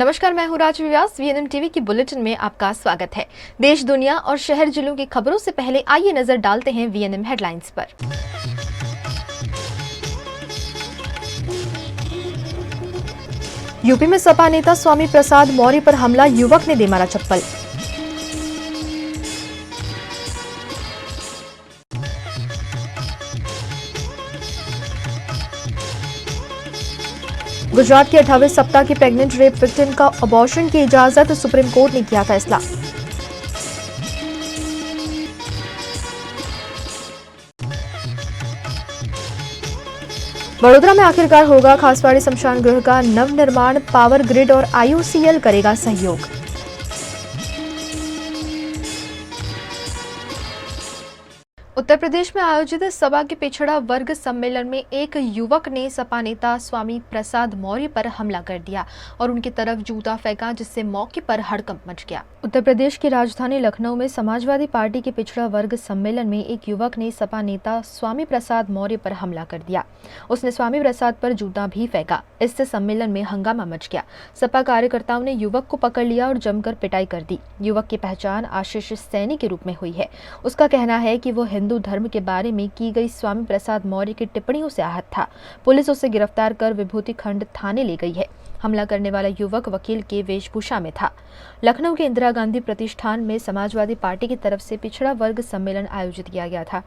नमस्कार, मैं हूँ राज व्यास। वीएनएम टीवी की बुलेटिन में आपका स्वागत है। देश, दुनिया और शहर जिलों की खबरों से पहले आइए नजर डालते हैं वीएनएम हेडलाइंस पर। यूपी में सपा नेता स्वामी प्रसाद मौर्य पर हमला, युवक ने दे मारा चप्पल। गुजरात के 28वें सप्ताह की प्रेग्नेंट रेप विक्टिम का अबॉर्शन की इजाजत, सुप्रीम कोर्ट ने किया फैसला। वडोदरा में आखिरकार होगा खासवाड़ी शमशान गृह का नवनिर्माण, पावर ग्रिड और आईओसीएल करेगा सहयोग। उत्तर प्रदेश में आयोजित सपा के पिछड़ा वर्ग सम्मेलन में एक युवक ने सपा नेता स्वामी प्रसाद मौर्य पर हमला कर दिया और उनकी तरफ जूता फेंका, जिससे मौके पर हड़कंप मच गया। उत्तर प्रदेश की राजधानी लखनऊ में समाजवादी पार्टी के पिछड़ा वर्ग सम्मेलन में एक युवक ने सपा नेता स्वामी प्रसाद मौर्य पर हमला कर दिया। उसने स्वामी प्रसाद पर जूता भी फेंका। इससे सम्मेलन में हंगामा मच गया। सपा कार्यकर्ताओं ने युवक को पकड़ लिया और जमकर पिटाई कर दी। युवक की पहचान आशीष सैनी के रूप में हुई है। उसका कहना है कि वो हिंदू धर्म के बारे में की गई स्वामी प्रसाद मौर्य की टिप्पणियों से आहत था। पुलिस उसे गिरफ्तार कर विभूति खंड थाने ले गई है। हमला करने वाला युवक वकील के वेशभूषा में था। लखनऊ के इंदिरा गांधी प्रतिष्ठान में समाजवादी पार्टी की तरफ से पिछड़ा वर्ग सम्मेलन आयोजित किया गया था।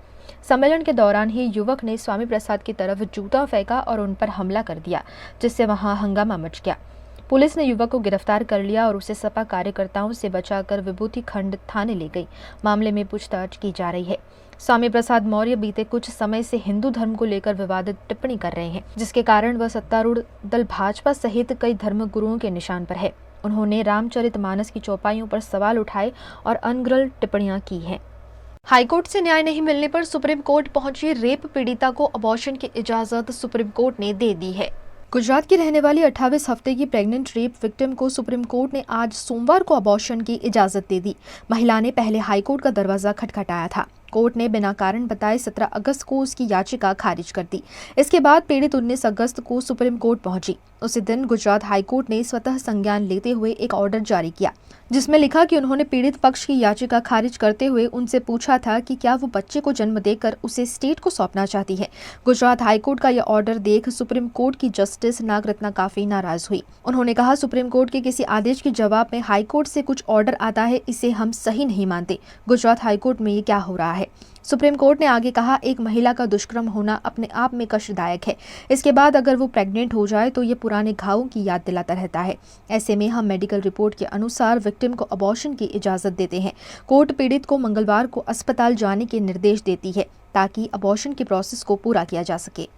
सम्मेलन के दौरान ही युवक ने स्वामी प्रसाद की तरफ जूता फेंका और उन पर हमला कर दिया, जिससे वहां हंगामा मच गया। पुलिस ने युवक को गिरफ्तार कर लिया और उसे सपा कार्यकर्ताओं से बचाकर विभूति खंड थाने ले गई। मामले में पूछताछ की जा रही है। स्वामी प्रसाद मौर्य बीते कुछ समय से हिंदू धर्म को लेकर विवादित टिप्पणी कर रहे हैं, जिसके कारण वह सत्तारूढ़ दल भाजपा सहित कई धर्म गुरुओं के निशान पर है। उन्होंने रामचरितमानस की चौपाइयों पर सवाल उठाए और अनगढ़ टिप्पणियां की हैं। हाईकोर्ट से न्याय नहीं मिलने पर सुप्रीम कोर्ट पहुंची रेप पीड़िता को अबॉर्शन की इजाजत सुप्रीम कोर्ट ने दे दी है। गुजरात की रहने वाली 28वें हफ्ते की प्रेग्नेंट रेप विक्टिम को सुप्रीम कोर्ट ने आज सोमवार को अबॉर्शन की इजाजत दे दी। महिला ने पहले हाईकोर्ट का दरवाजा खटखटाया था। कोर्ट ने बिना कारण बताए 17 अगस्त को उसकी याचिका खारिज कर दी। इसके बाद पीड़ित 19 अगस्त को सुप्रीम कोर्ट पहुंची। उसी दिन गुजरात हाईकोर्ट ने स्वतः संज्ञान लेते हुए एक ऑर्डर जारी किया, जिसमें लिखा कि उन्होंने पीड़ित पक्ष की याचिका खारिज करते हुए उनसे पूछा था कि क्या वो बच्चे को जन्म देकर उसे स्टेट को सौंपना चाहती है। गुजरात हाईकोर्ट का यह ऑर्डर देख सुप्रीम कोर्ट की जस्टिस नागरत्ना काफी नाराज हुई। उन्होंने कहा, सुप्रीम कोर्ट के किसी आदेश के जवाब में हाईकोर्ट से कुछ ऑर्डर आता है, इसे हम सही नहीं मानते। गुजरात हाईकोर्ट में ये क्या हो रहा है। सुप्रीम कोर्ट ने आगे कहा, एक महिला का दुष्कर्म होना अपने आप में कष्टदायक है। इसके बाद अगर वो प्रेग्नेंट हो जाए तो ये पुराने घावों की याद दिलाता रहता है। ऐसे में हम मेडिकल रिपोर्ट के अनुसार विक्टिम को अबॉर्शन की इजाजत देते हैं। कोर्ट पीड़ित को मंगलवार को अस्पताल जाने के निर्देश देती है ताकि अबॉर्शन की प्रोसेस को पूरा किया जा सके।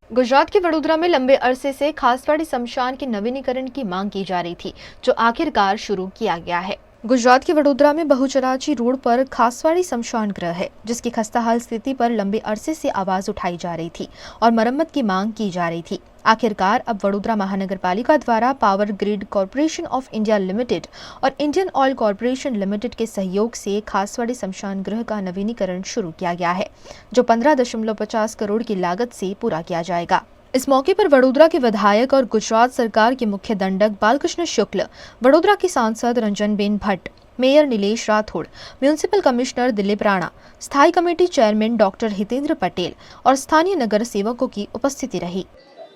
गुजरात के वडोदरा में लंबे अरसे से खासवाड़ी शमशान के नवीनीकरण की मांग की जा रही थी, जो आखिरकार शुरू किया गया है। गुजरात के वडोदरा में बहुचराची रोड पर खासवाड़ी शमशान गृह है, जिसकी खस्ताहाल स्थिति पर लंबे अरसे से आवाज उठाई जा रही थी और मरम्मत की मांग की जा रही थी। आखिरकार अब वडोदरा महानगर पालिका द्वारा power grid corporation of India limited और इंडियन ऑयल कॉरपोरेशन लिमिटेड के सहयोग से खासवाड़ी शमशान गृह का नवीनीकरण शुरू किया गया है, जो 15.50 करोड़ की लागत से पूरा किया जाएगा। इस मौके पर वडोदरा के विधायक और गुजरात सरकार के मुख्य दंडक बालकृष्ण शुक्ल, वडोदरा की सांसद Ranjanben Bhatt, mayor Nilesh Rathod, municipal commissioner Dilip Rana, स्थायी committee chairman doctor Hitendra Patel और स्थानीय नगर सेवकों की उपस्थिति रही।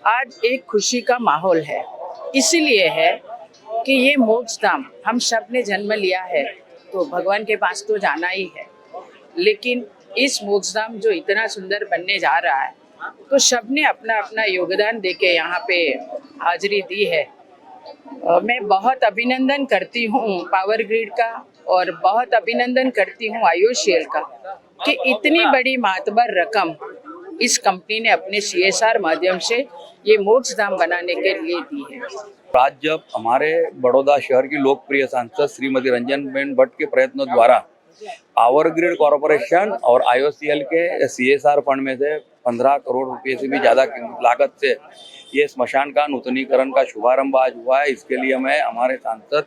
आज एक खुशी का माहौल है, इसीलिए है कि ये मोक्षधाम हम सब ने जन्म लिया है तो भगवान के पास तो जाना ही है, लेकिन इस मोक्षधाम जो इतना सुंदर बनने जा रहा है तो सबने अपना अपना योगदान देके यहाँ पे हाजिरी दी है। मैं बहुत अभिनंदन करती हूँ पावर ग्रिड का और बहुत अभिनंदन करती हूँ आईओसीएल का कि इतनी बड़ी मातबर रकम इस कंपनी ने अपने CSR माध्यम से ये मोक्षधाम बनाने के लिए दी है। आज जब हमारे बड़ौदा शहर की लोकप्रिय सांसद श्रीमती रंजनबेन भट्ट के प्रयत्नों द्वारा पावर ग्रिड कॉरपोरेशन और आईओसीएल के CSR फंड में से 15 करोड़ रुपए से भी ज्यादा लागत से ये स्मशान का नूतनीकरण का शुभारंभ आज हुआ है, इसके लिए मैं हमारे सांसद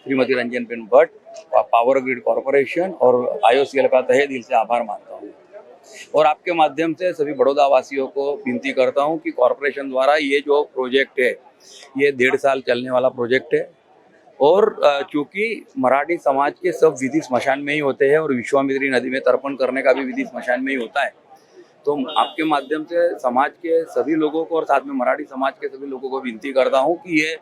Shrimati Ranjanben Bhatt, power grid corporation और आईओसीएल का तहे दिल से आभार मानता हूँ। और आपके माध्यम से सभी बड़ौदा वासियों को विनती करता हूँ कि कॉरपोरेशन द्वारा ये जो प्रोजेक्ट है ये 1.5 साल चलने वाला प्रोजेक्ट है और चूंकि मराठी समाज के सब विधि स्मशान में ही होते हैं और विश्वामित्री नदी में तर्पण करने का भी विधि स्मशान में ही होता है, तो आपके माध्यम से समाज के सभी लोगों को और साथ में मराठी समाज के सभी लोगों को विनती करता हूँ कि ये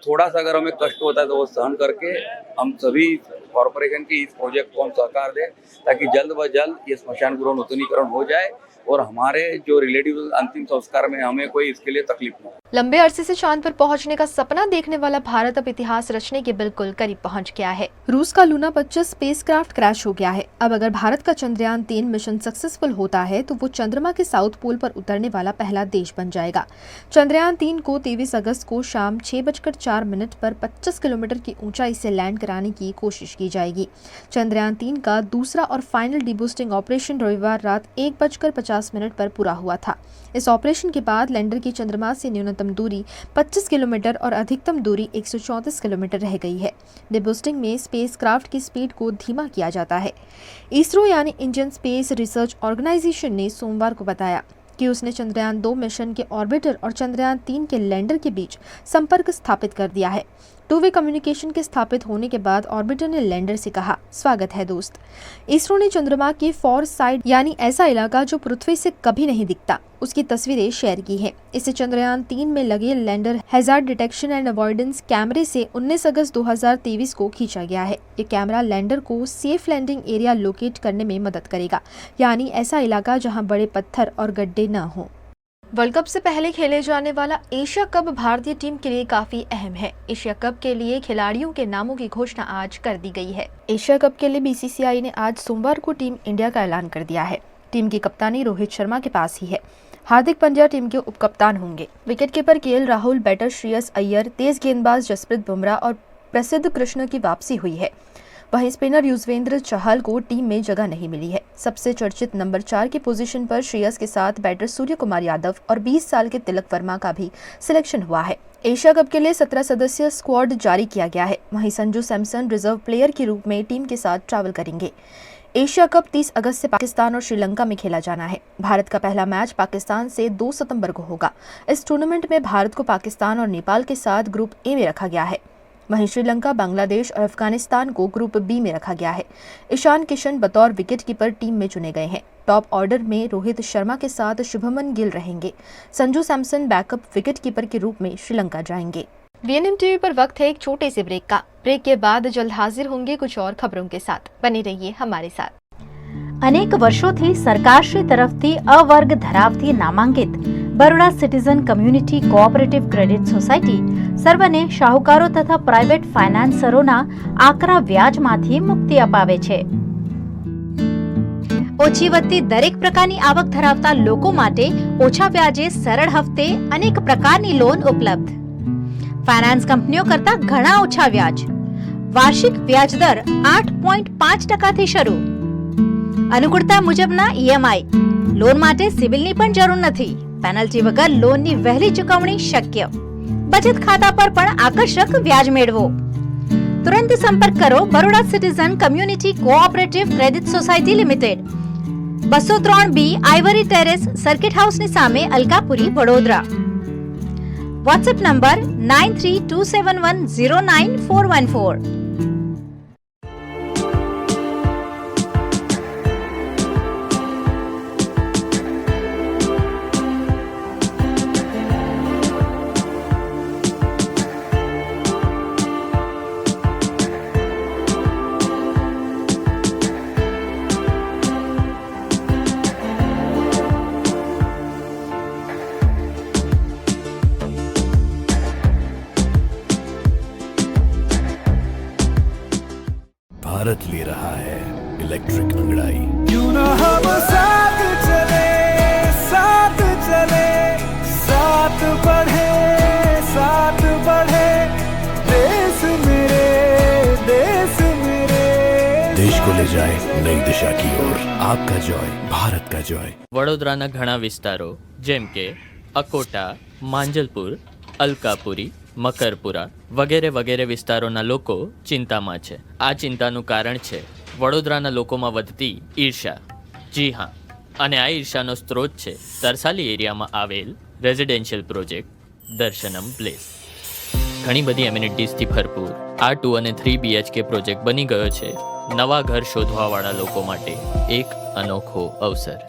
थोड़ा सा अगर हमें कष्ट होता है तो वो सहन करके हम सभी कॉरपोरेशन के इस प्रोजेक्ट को हम सहकार दें, ताकि जल्द व जल्द ये स्मशान गृह नूतनीकरण हो जाए और हमारे जो रिलेटिव अंतिम संस्कार में हमें कोई इसके लिए तकलीफ न हो। लंबे अरसे से चांद पर पहुंचने का सपना देखने वाला भारत अब इतिहास रचने के बिल्कुल करीब पहुंच गया है। रूस का लूना 25 स्पेसक्राफ्ट क्रैश हो गया है। अब अगर भारत का चंद्रयान 3 मिशन सक्सेसफुल होता है तो वो चंद्रमा के साउथ पोल पर उतरने वाला पहला देश बन जाएगा। चंद्रयान 3 को 23 अगस्त को शाम 6:04 पर 25 किलोमीटर की ऊंचाई से लैंड कराने की कोशिश की जाएगी। चंद्रयान 3 का दूसरा और फाइनल डिबूस्टिंग ऑपरेशन रविवार रात 1:50 पर पूरा हुआ था। इस ऑपरेशन के बाद लैंडर की चंद्रमा से न्यूनतम दूरी 25 किलोमीटर और अधिकतम दूरी 134 किलोमीटर रह गई है। डिबूस्टिंग में स्पेसक्राफ्ट की स्पीड को धीमा किया जाता है। इसरो यानी इंडियन स्पेस रिसर्च ऑर्गेनाइजेशन ने सोमवार को बताया कि उसने चंद्रयान 2 मिशन के ऑर्बिटर और चंद्रयान 3 के लैंडर के बीच संपर्क स्थापित कर दिया है। टू वे कम्युनिकेशन के स्थापित होने के बाद ऑर्बिटर ने लैंडर से कहा, स्वागत है दोस्त। इसरो ने चंद्रमा के फॉर साइड यानी ऐसा इलाका जो पृथ्वी से कभी नहीं दिखता, उसकी तस्वीरें शेयर की हैं। इसे चंद्रयान 3 में लगे lander hazard detection and avoidance कैमरे से 19 अगस्त 2023 को खींचा गया है। ये कैमरा लैंडर को सेफ लैंडिंग एरिया लोकेट करने में मदद करेगा, यानी ऐसा इलाका जहां बड़े पत्थर और गड्ढे न हों। वर्ल्ड कप से पहले खेले जाने वाला एशिया कप भारतीय टीम के लिए काफी अहम है। एशिया कप के लिए खिलाड़ियों के नामों की घोषणा आज कर दी गई है। एशिया कप के लिए बीसीसीआई ने आज सोमवार को टीम इंडिया का ऐलान कर दिया है। टीम की कप्तानी रोहित शर्मा के पास ही है। हार्दिक पांड्या टीम के उपकप्तान होंगे। Wicketkeeper K L Rahul, batter Shreyas Iyer, तेज गेंदबाज जसप्रीत बुमराह और प्रसिद्ध कृष्ण की वापसी हुई है। वहीं स्पिनर युजवेंद्र चहल को टीम में जगह नहीं मिली है। सबसे चर्चित नंबर 4 की पोजीशन पर श्रेयस के साथ बैटर सूर्य कुमार यादव और 20 साल के तिलक वर्मा का भी सिलेक्शन हुआ है। एशिया कप के लिए 17 सदस्यीय स्क्वाड जारी किया गया है। वहीं संजू सैमसन रिजर्व प्लेयर के रूप में टीम के साथ ट्रैवल करेंगे। एशिया कप 30 अगस्त से पाकिस्तान और श्रीलंका में खेला जाना है। भारत का पहला मैच पाकिस्तान से 2 सितंबर को होगा। इस टूर्नामेंट में भारत को पाकिस्तान और नेपाल के साथ ग्रुप ए में रखा गया है। वहीं श्रीलंका, बांग्लादेश और अफगानिस्तान को ग्रुप बी में रखा गया है। ईशान किशन बतौर विकेटकीपर टीम में चुने गए हैं। टॉप ऑर्डर में रोहित शर्मा के साथ शुभमन गिल रहेंगे। संजू सैमसन बैकअप विकेटकीपर के रूप में श्रीलंका जाएंगे। वीएनएम टीवी पर वक्त है एक छोटे से ब्रेक का। ब्रेक के बाद जल्द हाजिर होंगे कुछ और खबरों के साथ। बने रहिए हमारे साथ। अनेक वर्षोથી સરકારશ્રી તરફથી અવર્ગ ધરાવતી નામાંકિત Baroda citizen community cooperative credit society સર્વને શાહુકારો તથા પ્રાઇવેટ ફાઇનાન્સરોના આકરા વ્યાજમાંથી મુક્તિ અપાવે છે। ઓછી વત્તી દરેક પ્રકારની આવક ધરાવતા લોકો માટે ઓછા વ્યાજે સરળ હપ્તે અનેક પ્રકારની લોન ઉપલબ્ધ। ફાઇનાન્સ કંપનીઓ કરતા ઘણા ઓછા વ્યાજ। વાર્ષિક વ્યાજ દર 8.5% શરૂ। अनुकूलता मुजबना ईएमआई। लोन माटे सिविलनी पण जरूर नथी। पेनल्टी वगर लोननी वहेली चुकवणी शक्य। बचत खाता पर पण आकर्षक व्याज मेळवो। तुरंत संपर्क करो Baroda citizen community cooperative credit society limited, 203B Ivory terrace, circuit house ની સામે અલકાપુરી, વડોદરા। WhatsApp number 9327109414। भारत ले रहा है इलेक्ट्रिक अंगड़ाई। क्यों ना हम साथ चले, साथ चले, साथ बढ़े, साथ बढ़े। देश मेरे, देश मेरे। देश को ले जाए नई दिशा की ओर। आपका जॉय, भारत का जॉय। વડોદરાના ઘણા વિસ્તારો જેમ કે અકોટા, માંજલપુર, અલકાપુરી, મકરપુરા વગેરે વગેરે વિસ્તારોના લોકો ચિંતામાં છે। આ ચિંતાનું કારણ છે વડોદરાના લોકોમાં વધતી ઈર્ષા। જી હા, અને આ ઈર્ષાનો સ્ત્રોત છે તરસાલી એરિયામાં આવેલ રેઝિડેન્શિયલ પ્રોજેક્ટ દર્શનમ પ્લેસ। ઘણી બધી એમ્યુનિટીઝથી ભરપૂર આ 2 અને 3 BHK પ્રોજેક્ટ બની ગયો છે નવા ઘર શોધવાવાળા લોકો માટે એક અનોખો અવસર.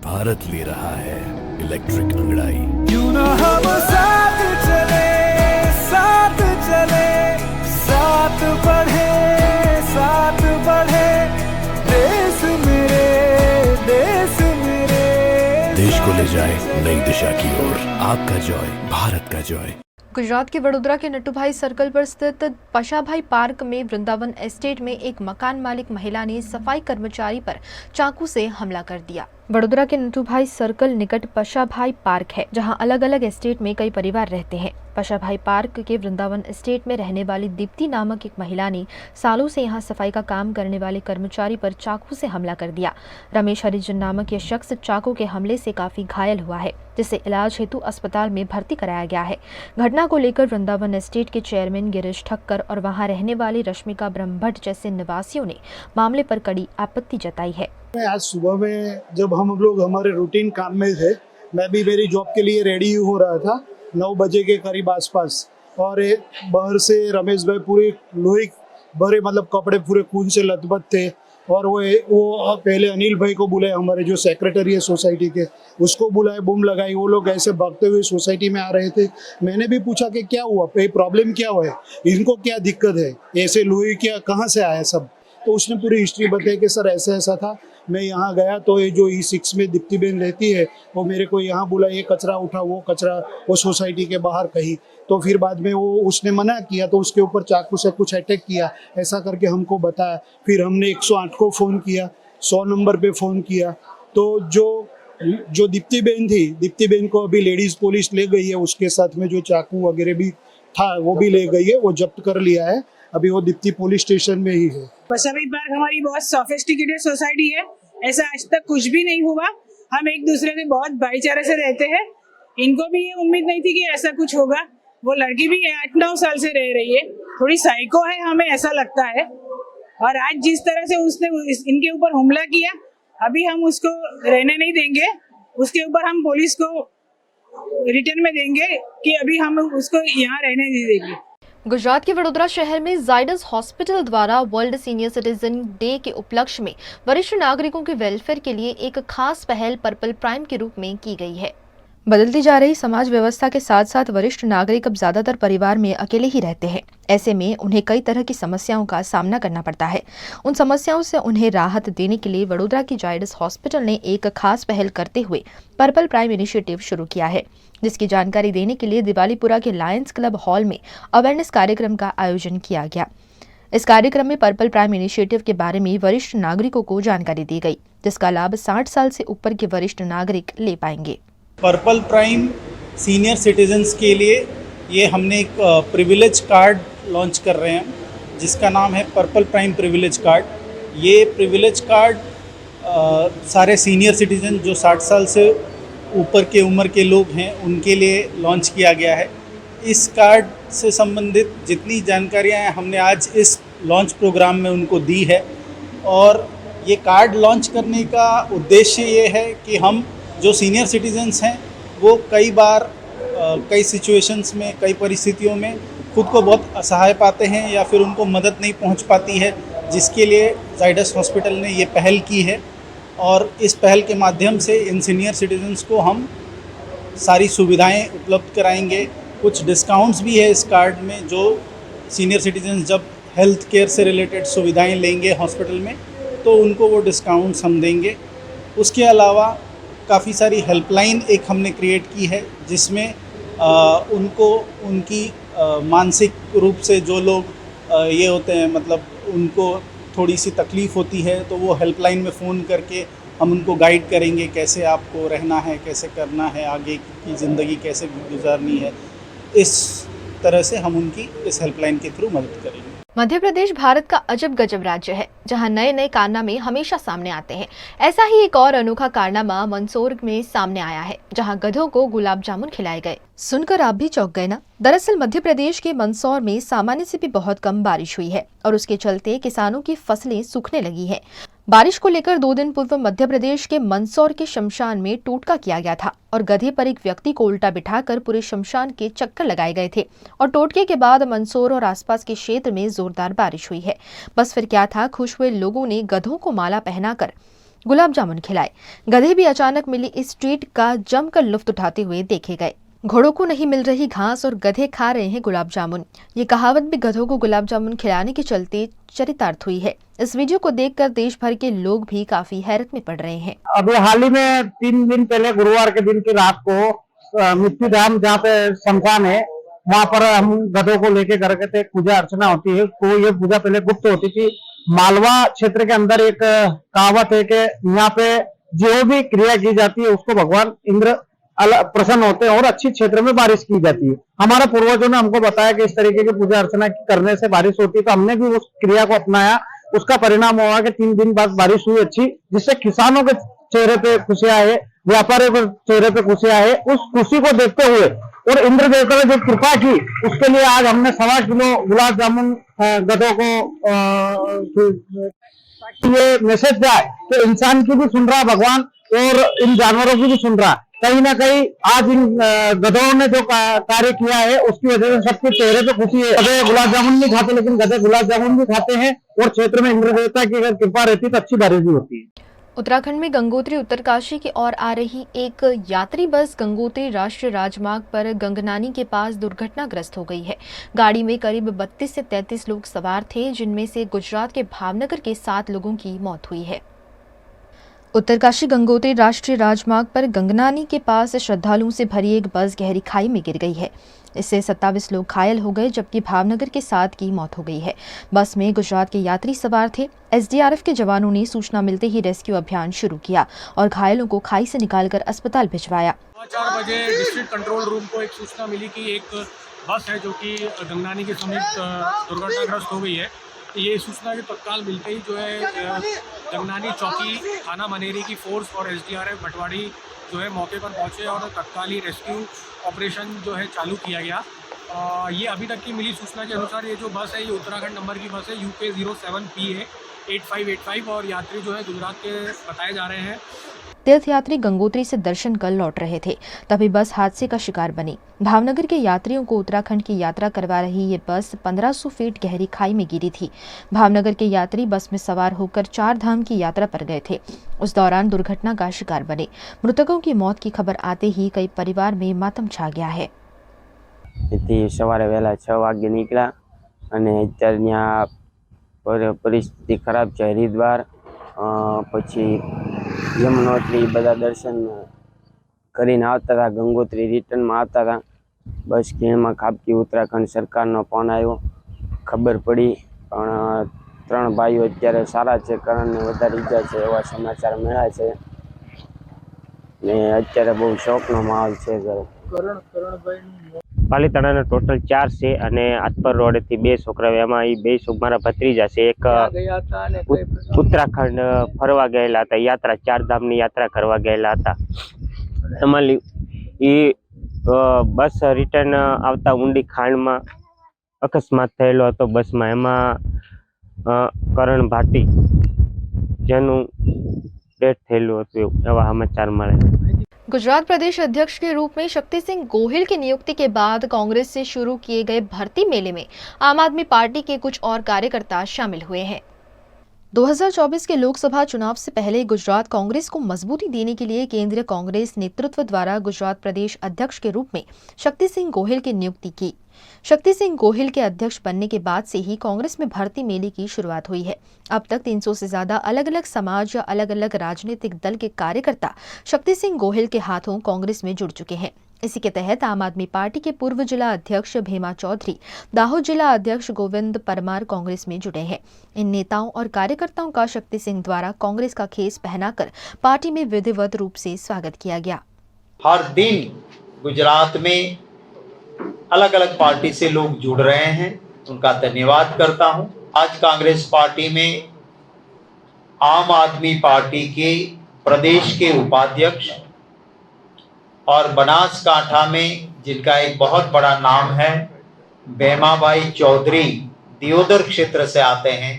भारत ले रहा है इलेक्ट्रिक अंगड़ाई. क्यों ना हम साथ चले, साथ चले, साथ बढ़े, साथ बढ़े, देश मेरे, देश मेरे. देश को ले जाए नई दिशा की ओर. आपका जॉय भारत का जॉय. गुजरात के वडोदरा के नट्टूभाई सर्कल पर स्थित पशाभाई पार्क में वृंदावन एस्टेट में एक मकान मालिक महिला ने सफाई कर्मचारी पर चाकू से हमला कर दिया. वडोदरा के नट्टूभाई सर्कल निकट पशाभाई पार्क है, जहां अलग अलग एस्टेट में कई परिवार रहते हैं. पशाभाई पार्क के वृंदावन एस्टेट में रहने वाली दीप्ति नामक एक महिला ने सालों से यहां सफाई का काम करने वाले कर्मचारी पर चाकू से हमला कर दिया. रमेश हरिजन नामक यह शख्स चाकू के हमले से काफी घायल हुआ है, जिसे इलाज हेतु अस्पताल में भर्ती कराया गया है. घटना को लेकर वृंदावन एस्टेट के चेयरमैन गिरीश ठक्कर और वहां रहने वाली रश्मिका ब्रह्मभट्ट जैसे निवासियों ने मामले पर कड़ी आपत्ति जताई है. आज सुबह में जब हम लोग हमारे रूटीन काम में थे, मैं भी मेरी जॉब के लिए रेडी हो रहा था 9 बजे के करीब आसपास, और बाहर से रमेश भाई पूरे लोहे भरे मतलब कपड़े पूरे खून से लथपथ थे, और वो पहले अनिल भाई को बुलाए, हमारे जो सेक्रेटरी है सोसाइटी के, उसको बुलाए, बूम लगाई. वो लोग ऐसे भागते हुए सोसाइटी में आ रहे थे. मैंने भी पूछा कि क्या हुआ, प्रॉब्लम क्या हुआ है, इनको क्या दिक्कत है, ऐसे लोहे क्या कहाँ से आया सब. तो उसने पूरी हिस्ट्री बताई कि सर ऐसा ऐसा था. मैं यहाँ गया तो ये जो E6 में दीप्ति बहन रहती है, वो मेरे को यहाँ बुला, ये कचरा उठा, वो कचरा वो सोसाइटी के बाहर कहीं. तो फिर बाद में वो उसने मना किया, तो उसके ऊपर चाकू से कुछ अटैक किया, ऐसा करके हमको बताया. फिर हमने 108 को फ़ोन किया, 100 नंबर पे फ़ोन किया. तो जो दीप्ति बहन थी, दीप्ति बहन को अभी लेडीज़ पुलिस ले गई है, उसके साथ में जो चाकू वगैरह भी था वो भी ले गई है, वो जब्त कर लिया है. अभी वो दीप्ति पुलिस स्टेशन में ही है. पशाभाई पार्क हमारी बहुत सोफिस्टिकेटेड सोसाइटी है, ऐसा आज तक कुछ भी नहीं हुआ. हम एक दूसरे से बहुत भाईचारे से रहते हैं. इनको भी ये उम्मीद नहीं थी कि ऐसा कुछ होगा. वो लड़की भी 8-9 साल से रह रही है, थोड़ी साइको है हमें ऐसा लगता है. और आज जिस तरह से उसने इनके ऊपर हमला किया, अभी हम उसको रहने नहीं देंगे. उसके ऊपर हम पुलिस को रिटर्न में देंगे कि अभी हम उसको यहाँ रहने नहीं देंगे. गुजरात के वडोदरा शहर में जायडस हॉस्पिटल द्वारा वर्ल्ड सीनियर सिटीजन डे के उपलक्ष्य में वरिष्ठ नागरिकों के वेलफेयर के लिए एक खास पहल पर्पल प्राइम के रूप में की गई है. बदलती जा रही समाज व्यवस्था के साथ साथ वरिष्ठ नागरिक अब ज्यादातर परिवार में अकेले ही रहते हैं. ऐसे में उन्हें कई तरह की समस्याओं का सामना करना पड़ता है. उन समस्याओं से उन्हें राहत देने के लिए वडोदरा की जायडस हॉस्पिटल ने एक खास पहल करते हुए पर्पल प्राइम इनिशिएटिव शुरू किया है, जिसकी जानकारी देने के लिए दिवालीपुरा के लायंस क्लब हॉल में अवेयरनेस कार्यक्रम का आयोजन किया गया. इस कार्यक्रम में पर्पल प्राइम इनिशिएटिव के बारे में वरिष्ठ नागरिकों को जानकारी दी गई, जिसका लाभ 60 साल से ऊपर के वरिष्ठ नागरिक ले पाएंगे. पर्पल प्राइम सीनियर सिटीजन्स के लिए ये हमने एक प्रिविलेज कार्ड लॉन्च कर रहे हैं, जिसका नाम है पर्पल प्राइम प्रिविलेज कार्ड. ये प्रिविलेज कार्ड सारे सीनियर सिटीजन जो 60 साल से ऊपर के उम्र के लोग हैं उनके लिए लॉन्च किया गया है. इस कार्ड से संबंधित जितनी जानकारियां हैं हमने आज इस लॉन्च प्रोग्राम में उनको दी है. और ये कार्ड लॉन्च करने का उद्देश्य ये है कि हम जो सीनियर सिटीजन्स हैं वो कई बार कई सिचुएशंस में, कई परिस्थितियों में खुद को बहुत असहाय पाते हैं या फिर उनको मदद नहीं पहुंच पाती है, जिसके लिए जायडस हॉस्पिटल ने ये पहल की है. और इस पहल के माध्यम से इन सीनियर सिटीजन्स को हम सारी सुविधाएं उपलब्ध कराएंगे. कुछ डिस्काउंट्स भी है इस कार्ड में, जो सीनियर सिटीजन्स जब हेल्थ केयर से रिलेटेड सुविधाएं लेंगे हॉस्पिटल में तो उनको वो डिस्काउंट्स हम देंगे. उसके अलावा काफ़ी सारी हेल्पलाइन एक हमने क्रिएट की है, जिसमें उनको उनकी मानसिक रूप से जो लोग ये होते हैं, मतलब उनको थोड़ी सी तकलीफ़ होती है, तो वो हेल्पलाइन में फ़ोन करके हम उनको गाइड करेंगे कैसे आपको रहना है, कैसे करना है, आगे की ज़िंदगी कैसे गुजारनी है. इस तरह से हम उनकी इस हेल्पलाइन के थ्रू मदद करेंगे. मध्य प्रदेश भारत का अजब गजब राज्य है, जहां नए नए कारनामे हमेशा सामने आते हैं। ऐसा ही एक और अनोखा कारनामा मंदसौर में सामने आया है, जहां गधों को गुलाब जामुन खिलाए गए। सुनकर आप भी चौंक गए ना? दरअसल मध्य प्रदेश के मंदसौर में सामान्य से भी बहुत कम बारिश हुई है और उसके चलते किसानों की फसलें सूखने लगी है। बारिश को लेकर 2 दिन पूर्व मध्य प्रदेश के मंदसौर के शमशान में टोटका किया गया था और गधे पर एक व्यक्ति को उल्टा बिठाकर पूरे शमशान के चक्कर लगाए गए थे और टोटके के बाद मंदसौर और आसपास के क्षेत्र में जोरदार बारिश हुई है। बस फिर क्या था, खुश हुए लोगों ने गधों को माला पहनाकर गुलाब जामुन खिलाए। गधे भी अचानक मिली इस ट्रीट का जमकर लुत्फ उठाते हुए देखे गए। घोड़ों को नहीं मिल रही घास और गधे खा रहे हैं गुलाब जामुन। ये कहावत भी गधों को गुलाब जामुन खिलाने के चलते चरितार्थ हुई है। इस वीडियो को देखकर देश भर के लोग भी काफी हैरत में पड़ रहे हैं। अभी हाल ही में 3 दिन पहले गुरुवार के दिन की रात को मिट्टी धाम जहाँ पे शमशान है, वहाँ पर हम गधों को लेके घर के पूजा अर्चना होती है। तो ये पूजा पहले गुप्त होती थी। मालवा क्षेत्र के अंदर एक कहावत है कि यहाँ पे जो भी क्रिया की जाती है उसको भगवान इंद्र प्रसन्न होते हैं और अच्छी क्षेत्र में बारिश की जाती है। हमारे पूर्वजों ने हमको बताया कि इस तरीके की पूजा अर्चना करने से बारिश होती है, तो हमने भी उस क्रिया को अपनाया। उसका परिणाम हुआ कि 3 दिन बाद बारिश हुई अच्छी, जिससे किसानों के चेहरे पे खुशियां आए, व्यापारियों के चेहरे पे खुशियां आए। उस खुशी को देखते हुए और इंद्र देवता ने जो कृपा की, उसके लिए आज हमने 1.25 किलो गुलाब जामुन गधों को, ताकि ये मैसेज जाए कि इंसान की भी सुन रहा भगवान और इन जानवरों की भी सुन रहा। कहीं ना कहीं आज इन गधों ने जो कार्य किया है उसकी वजह से सबके चेहरे पे खुशी है। गधे गुलाब जामुन नहीं खाते, लेकिन गधे गुलाब जामुन भी खाते हैं और क्षेत्र में इंद्र देवता की अगर कृपा रहती तो अच्छी बारिश भी होती है। उत्तराखंड में गंगोत्री उत्तरकाशी की ओर आ रही एक यात्री बस गंगोत्री राष्ट्रीय राजमार्ग पर गंगनानी के पास दुर्घटनाग्रस्त हो गई है। गाड़ी में करीब 32 से 33 लोग सवार थे, जिनमें से गुजरात के भावनगर के 7 लोगों की मौत हुई है। उत्तरकाशी गंगोत्री राष्ट्रीय राजमार्ग पर गंगनानी के पास श्रद्धालुओं से भरी एक बस गहरी खाई में गिर गई है। इससे 27 लोग घायल हो गए, जबकि भावनगर के 7 की मौत हो गई है। बस में गुजरात के यात्री सवार थे। एसडीआरएफ के जवानों ने सूचना मिलते ही रेस्क्यू अभियान शुरू किया और घायलों को खाई से निकालकर अस्पताल भिजवाया। 4 बजे डिस्ट्रिक्ट कंट्रोल रूम को एक सूचना मिली कि एक बस है जो कि गंगनानी के समीप दुर्घटनाग्रस्त हो गई है। ये सूचना के तत्काल मिलते ही जो है गंगनानी चौकी, थाना मनेरी की फोर्स और एसडीआरएफ भटवाड़ी जो है मौके पर पहुंचे और तत्काल ही रेस्क्यू ऑपरेशन जो है चालू किया गया। ये अभी तक की मिली सूचना के अनुसार ये जो बस है ये उत्तराखंड नंबर की बस है, UK 07PA 8585 और यात्री जो है गुजरात के बताए जा रहे हैं। तीर्थयात्री गंगोत्री से दर्शन कर लौट रहे थे, तभी बस हादसे का शिकार बनी। भावनगर के यात्रियों को उत्तराखंड की यात्रा करवा रही ये बस 1500 फीट गहरी खाई में गिरी थी। भावनगर के यात्री बस में सवार होकर 4 धाम की यात्रा पर गए थे। उस दौरान दुर्घटना का शिकार बने। मृतकों की मौत की खबर आते ही कई परिवार में मातम छा गया है। सवारे वहेला 6 वागे निकला અને અત્યારે ત્યાં પરિસ્થિતિ ખરાબ છે। હરિદ્વાર પછી યમનોત્રી બધા દર્શન કરીને આવતા હતા, ગંગોત્રી રિટર્નમાં આવતા હતા। બસ ખીણમાં ખાબકી ઉત્તરાખંડ સરકારનો ફોન આવ્યો, ખબર પડી પણ 3 ભાઈઓ અત્યારે સારા છે, કરણને વધારે ઈજા છે એવા સમાચાર મળ્યા છે ને અત્યારે બહુ શોકનો માહોલ છે ઘરે। પાલીતાણાના ટોટલ 4 છે અને આતપર રોડેથી 2 છોકરાઓ, એમાં એ 2 મારા ભત્રીજા છે। એક ઉત્તરાખંડ ફરવા ગયેલા હતા, યાત્રા 4 ધામની યાત્રા કરવા ગયેલા હતા। એમાં એ બસ રિટર્ન આવતા ઊંડી ખાણમાં અકસ્માત થયેલો હતો બસમાં। એમાં કરણ ભાટી જેનું ડેથ થયેલું હતું એવા સમાચાર મળે। गुजरात प्रदेश अध्यक्ष के रूप में शक्ति सिंह गोहिल की नियुक्ति के बाद कांग्रेस से शुरू किए गए भर्ती मेले में आम आदमी पार्टी के कुछ और कार्यकर्ता शामिल हुए हैं। 2024 के लोकसभा चुनाव से पहले गुजरात कांग्रेस को मजबूती देने के लिए केंद्रीय कांग्रेस नेतृत्व द्वारा गुजरात प्रदेश अध्यक्ष के रूप में शक्ति सिंह गोहिल की नियुक्ति की। शक्ति सिंह गोहिल के अध्यक्ष बनने के बाद से ही कांग्रेस में भर्ती मेले की शुरुआत हुई है। अब तक 300 से ज्यादा अलग अलग समाज या अलग अलग राजनीतिक दल के कार्यकर्ता शक्ति सिंह गोहिल के हाथों कांग्रेस में जुड़ चुके हैं। इसी के तहत आम आदमी पार्टी के पूर्व जिला अध्यक्ष भीमा चौधरी, दाहोद जिला अध्यक्ष गोविंद परमार कांग्रेस में जुड़े हैं। इन नेताओं और कार्यकर्ताओं का शक्ति सिंह द्वारा कांग्रेस का खेस पहनाकर पार्टी में विधिवत रूप से स्वागत किया गया। हर दिन गुजरात में अलग अलग पार्टी से लोग जुड़ रहे हैं उनका धन्यवाद करता हूं। आज कांग्रेस पार्टी में आम आदमी पार्टी के प्रदेश के उपाध्यक्ष और बनासकांठा में जिनका एक बहुत बड़ा नाम है, बेमाबाई चौधरी दियोदर क्षेत्र से आते हैं,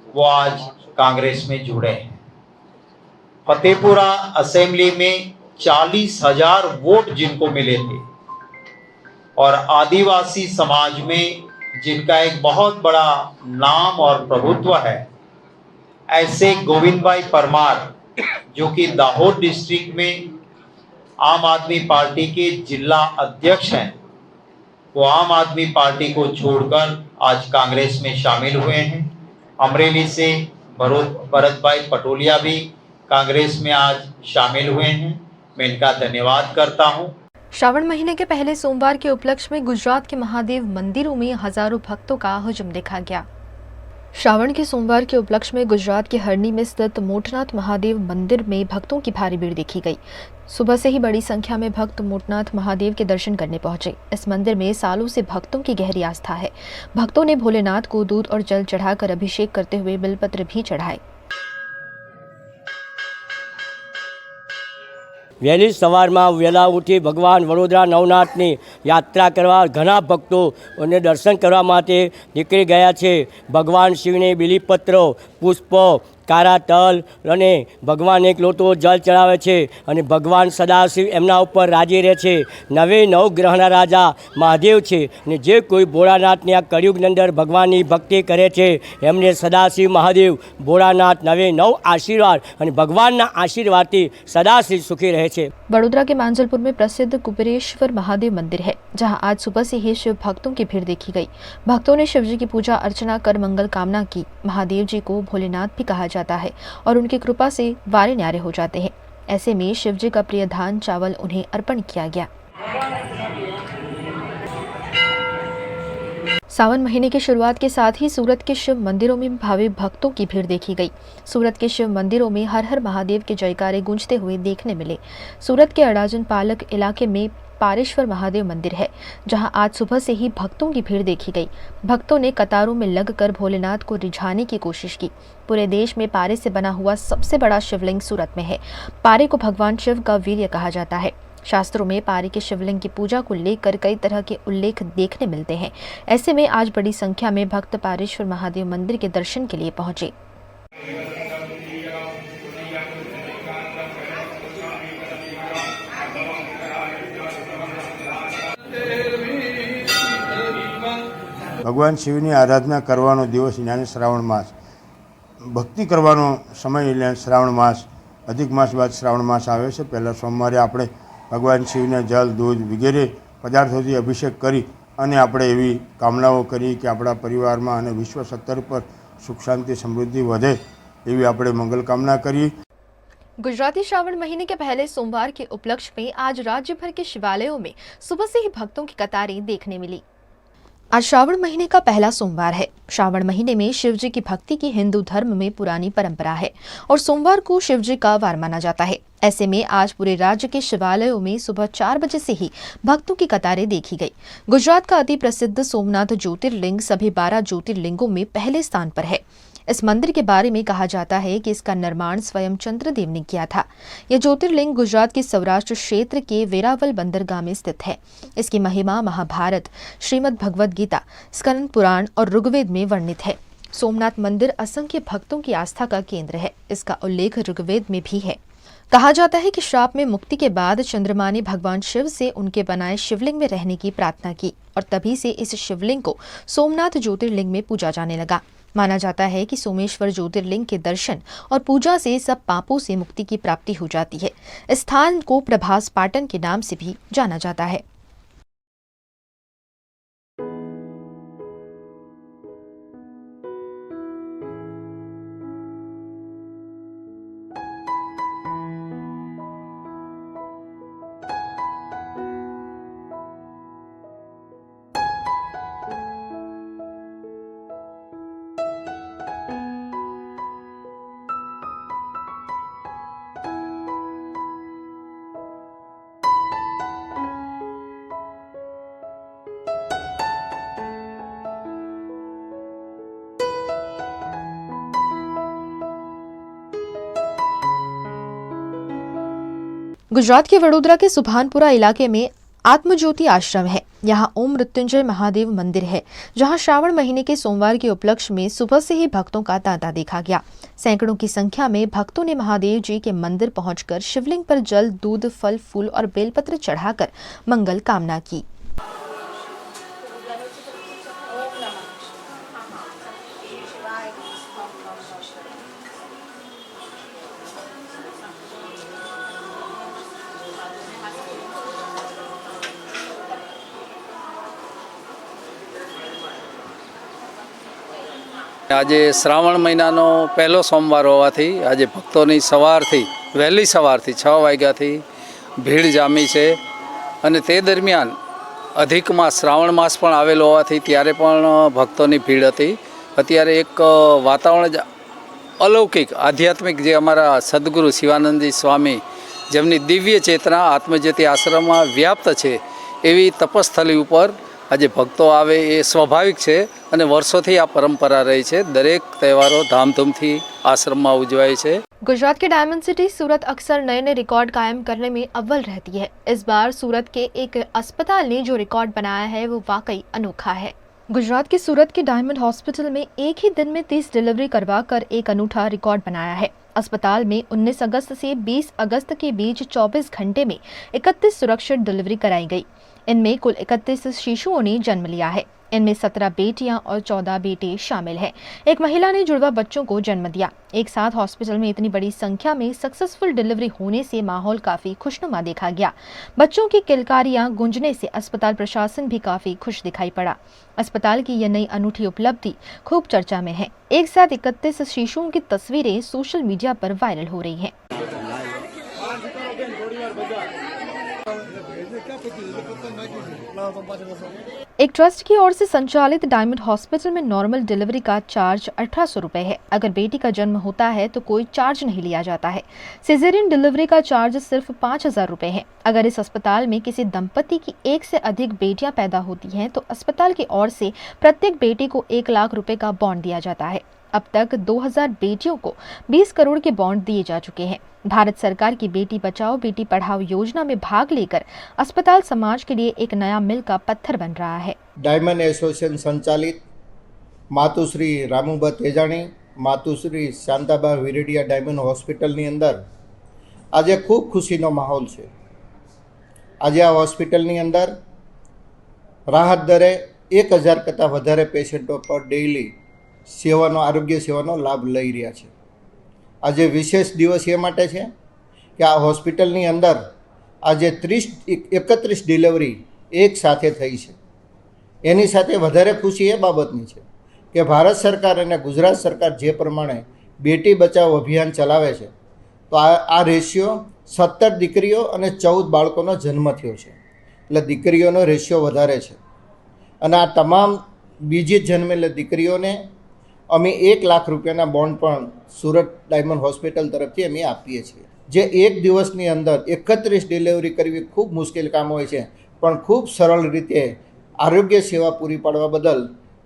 वो आज कांग्रेस में जुड़े हैं। फतेहपुरा असेंबली में 40,000 वोट जिनको मिले थे और आदिवासी समाज में जिनका एक बहुत बड़ा नाम और प्रभुत्व है, ऐसे गोविंद भाई परमार जो कि दाहोद डिस्ट्रिक्ट में आम आदमी पार्टी के जिला अध्यक्ष हैं, वो आम आदमी पार्टी को छोड़कर आज कांग्रेस में शामिल हुए हैं। अमरेली से भरत भाई पटोलिया भी कांग्रेस में आज शामिल हुए हैं। मैं इनका धन्यवाद करता हूं। श्रावण महीने के पहले सोमवार के उपलक्ष्य में गुजरात के महादेव मंदिरों में हजारों भक्तों का हुजूम देखा गया। श्रावण के सोमवार के उपलक्ष्य में गुजरात के हरणी में स्थित मोटनाथ महादेव मंदिर में भक्तों की भारी भीड़ देखी गई। सुबह से ही बड़ी संख्या में भक्त मोटनाथ महादेव के दर्शन करने पहुंचे। इस मंदिर में सालों से भक्तों की गहरी आस्था है। भक्तों ने भोलेनाथ को दूध और जल चढ़ाकर अभिषेक करते हुए बिलपत्र भी चढ़ाए। વહેલી સવારમાં વહેલા ઉઠી ભગવાન વડોદરા નવનાથની યાત્રા કરવા ઘણા ભક્તો અને દર્શન કરવા માટે નીકળી ગયા છે। ભગવાન શિવને બીલીપત્રો, પુષ્પો, કારા તલ અને ભગવાન એક લોટો જલ ચડાવે છે અને ભગવાન સદાશિવ એમના ઉપર રાજી રહે છે। નવે નવ ગ્રહના રાજા મહાદેવ છે અને જે કોઈ ભોળાનાથની આ કળિયુગની અંદર ભગવાનની ભક્તિ કરે છે એમને સદાશિવ મહાદેવ ભોળાનાથ નવે નવ આશીર્વાદ અને ભગવાનના આશીર્વાદથી સદાશિવ સુખી રહે છે। बड़ोदरा के मांजलपुर में प्रसिद्ध कुबेरेश्वर महादेव मंदिर है, जहां आज सुबह से ही शिव भक्तों की भीड़ देखी गई। भक्तों ने शिव जी की पूजा अर्चना कर मंगल कामना की। महादेव जी को भोलेनाथ भी कहा जाता है और उनकी कृपा से वारे न्यारे हो जाते हैं। ऐसे में शिव जी का प्रिय धान चावल उन्हें अर्पण किया गया। सावन महीने की शुरुआत के साथ ही सूरत के शिव मंदिरों में भावी भक्तों की भीड़ देखी गई। सूरत के शिव मंदिरों में हर हर महादेव के जयकारे गूंजते हुए देखने मिले। सूरत के अडाजन पालक इलाके में पारेश्वर महादेव मंदिर है, जहां आज सुबह से ही भक्तों की भीड़ देखी गई। भक्तों ने कतारों में लगकर भोलेनाथ को रिझाने की कोशिश की। पूरे देश में पारे से बना हुआ सबसे बड़ा शिवलिंग सूरत में है। पारे को भगवान शिव का वीर्य कहा जाता है। शास्त्रों में पारे के शिवलिंग की पूजा को लेकर कई तरह के उल्लेख देखने मिलते हैं। ऐसे में आज बड़ी संख्या में भक्त पारेश्वर महादेव मंदिर के दर्शन के लिए पहुंचे। ભગવાન શિવની આરાધના કરવાનો દિવસ એટલે શ્રાવણ માસ, ભક્તિ કરવાનો સમય એટલે શ્રાવણ માસ, અધિક માસ બાદ શ્રાવણ માસ આવે છે। પહેલાં સોમવારે આપણે ભગવાન શિવને જલ, દૂધ વગેરે પદાર્થોથી અભિષેક કરી અને આપણે એવી કામનાઓ કરી કે આપણા પરિવારમાં અને વિશ્વ સ્તર પર સુખ શાંતિ સમૃદ્ધિ વધે એવી આપણે મંગલ કામના કરીએ। गुजराती श्रावण महीने के पहले सोमवार के उपलक्ष्य में आज राज्य भर के शिवालयों में सुबह से ही भक्तों की कतारें देखने मिली। आज श्रावण महीने का पहला सोमवार है। श्रावण महीने में शिव जी की भक्ति की हिंदू धर्म में पुरानी परंपरा है और सोमवार को शिव जी का वार माना जाता है। ऐसे में आज पूरे राज्य के शिवालयों में सुबह 4 बजे से ही भक्तों की कतारें देखी गई। गुजरात का अति प्रसिद्ध सोमनाथ ज्योतिर्लिंग सभी 12 ज्योतिर्लिंगों में पहले स्थान पर है। इस मंदिर के बारे में कहा जाता है कि इसका निर्माण स्वयं चंद्रदेव ने किया था। यह ज्योतिर्लिंग गुजरात के सौराष्ट्र क्षेत्र के वेरावल बंदरगाह में स्थित है। इसकी महिमा महाभारत, श्रीमद् भगवद गीता, स्कंद पुराण और ऋग्वेद में वर्णित है। सोमनाथ मंदिर असंख्य भक्तों की आस्था का केंद्र है। इसका उल्लेख ऋग्वेद में भी है। कहा जाता है कि श्राप में मुक्ति के बाद चंद्रमा ने भगवान शिव से उनके बनाए शिवलिंग में रहने की प्रार्थना की और तभी से इस शिवलिंग को सोमनाथ ज्योतिर्लिंग में पूजा जाने लगा। माना जाता है कि सोमेश्वर ज्योतिर्लिंग के दर्शन और पूजा से सब पापों से मुक्ति की प्राप्ति हो जाती है। इस स्थान को प्रभास पाटन के नाम से भी जाना जाता है। गुजरात के वडोदरा के सुभानपुरा इलाके में आत्मज्योति आश्रम है। यहाँ ओम मृत्युंजय महादेव मंदिर है, जहाँ श्रावण महीने के सोमवार के उपलक्ष्य में सुबह से ही भक्तों का तांता देखा गया। सैकड़ों की संख्या में भक्तों ने महादेव जी के मंदिर पहुंचकर शिवलिंग पर जल, दूध, फल, फूल और बेलपत्र चढ़ाकर मंगल कामना की। આજે શ્રાવણ મહિનાનો પહેલો સોમવાર હોવાથી આજે ભક્તોની સવારથી વહેલી સવારથી 6 વાગ્યાથી ભીડ જામી છે અને તે દરમિયાન અધિક માસ શ્રાવણ માસ પણ આવેલો હોવાથી ત્યારે પણ ભક્તોની ભીડ હતી। અત્યારે એક વાતાવરણ અલૌકિક આધ્યાત્મિક જે અમારા સદગુરુ શિવાનંદજી સ્વામી જેમની દિવ્ય ચેતના આત્મજ્યોતિ આશ્રમમાં વ્યાપ્ત છે એવી તપસ્થલી ઉપર આજે ભક્તો આવે એ સ્વાભાવિક છે અને વર્ષોથી આ પરંપરા રહી છે। દરેક તહેવારો ધામધૂમથી આશ્રમમાં ઉજવાય છે। गुजरात के डायमंड सिटी सूरत अक्सर नए नए रिकॉर्ड कायम करने में अव्वल रहती है। इस बार सूरत के एक अस्पताल ने जो रिकॉर्ड बनाया है वो वाकई अनोखा है। गुजरात के सूरत के डायमंड हॉस्पिटल में एक ही दिन में 30 डिलीवरी करवाकर एक अनूठा रिकॉर्ड बनाया है। अस्पताल में 19 अगस्त से 20 अगस्त के बीच 24 घंटे में 31 सुरक्षित डिलीवरी कराई गई। इनमें कुल 31 शिशुओं ने जन्म लिया है। इनमें 17 बेटियां और 14 बेटे शामिल हैं। एक महिला ने जुड़वा बच्चों को जन्म दिया। एक साथ हॉस्पिटल में इतनी बड़ी संख्या में सक्सेसफुल डिलीवरी होने से माहौल काफी खुशनुमा देखा गया। बच्चों की किलकारियां गूंजने से अस्पताल प्रशासन भी काफी खुश दिखाई पड़ा। अस्पताल की यह नई अनूठी उपलब्धि खूब चर्चा में है। एक साथ 31 शिशुओं की तस्वीरें सोशल मीडिया पर वायरल हो रही हैं। एक ट्रस्ट की ओर से संचालित डायमंड हॉस्पिटल में नॉर्मल डिलीवरी का चार्ज 1800 रुपए है। अगर बेटी का जन्म होता है तो कोई चार्ज नहीं लिया जाता है। सिजेरियन डिलीवरी का चार्ज सिर्फ 5000 रुपए है। अगर इस अस्पताल में किसी दंपति की एक से अधिक बेटियां पैदा होती हैं तो अस्पताल की ओर से प्रत्येक बेटी को 1 लाख रुपए का बॉन्ड दिया जाता है। अब तक 2000 बेटियों को 20 करोड़ के बॉन्ड दिए जा चुके हैं। भारत सरकार की बेटी बचाओ बेटी पढ़ाओ योजना में भाग लेकर अस्पताल समाज के लिए एक नया मील का पत्थर बन रहा है। डायमंड एसोसिएशन संचालित मातुश्री रामुबा तेजाणी मातुश्री शांताबा विरेडिया डायमंड हॉस्पिटलनी अंदर आज खूब खुशीनो माहौल है। आज आ हॉस्पिटलनी अंदर राहत दरे 1000 करता वधारे पेशेंटों पर डेली सेवानो आरोग्य सेवानो लाभ लई रह्या छे। आज विशेष दिवस ए माटे छे कि आ हॉस्पिटलनी अंदर आज 31 डिलीवरी एक साथे थई छे। एनी साथे वधारे खुशी ए बाबतनी छे कि भारत सरकार अने गुजरात सरकार जे प्रमाणे बेटी बचाओ अभियान चलावे छे तो आ रेशियो 17 दीकरीओ अने 14 बाळकोनो जन्म थयो छे। એટલે દીકરીઓનો રેશિયો વધારે છે અને આ તમામ બીજી જન્મેલી દીકરીઓને અમે 1 લાખ રૂપિયાના બોન્ડ પણ સુરત ડાયમંડ હોસ્પિટલ તરફથી અમે આપીએ છીએ। જે એક દિવસની અંદર 31 ડિલિવરી કરવી ખૂબ મુશ્કેલ કામ હોય છે, પણ ખૂબ સરળ રીતે આરોગ્ય સેવા પૂરી પાડવા બદલ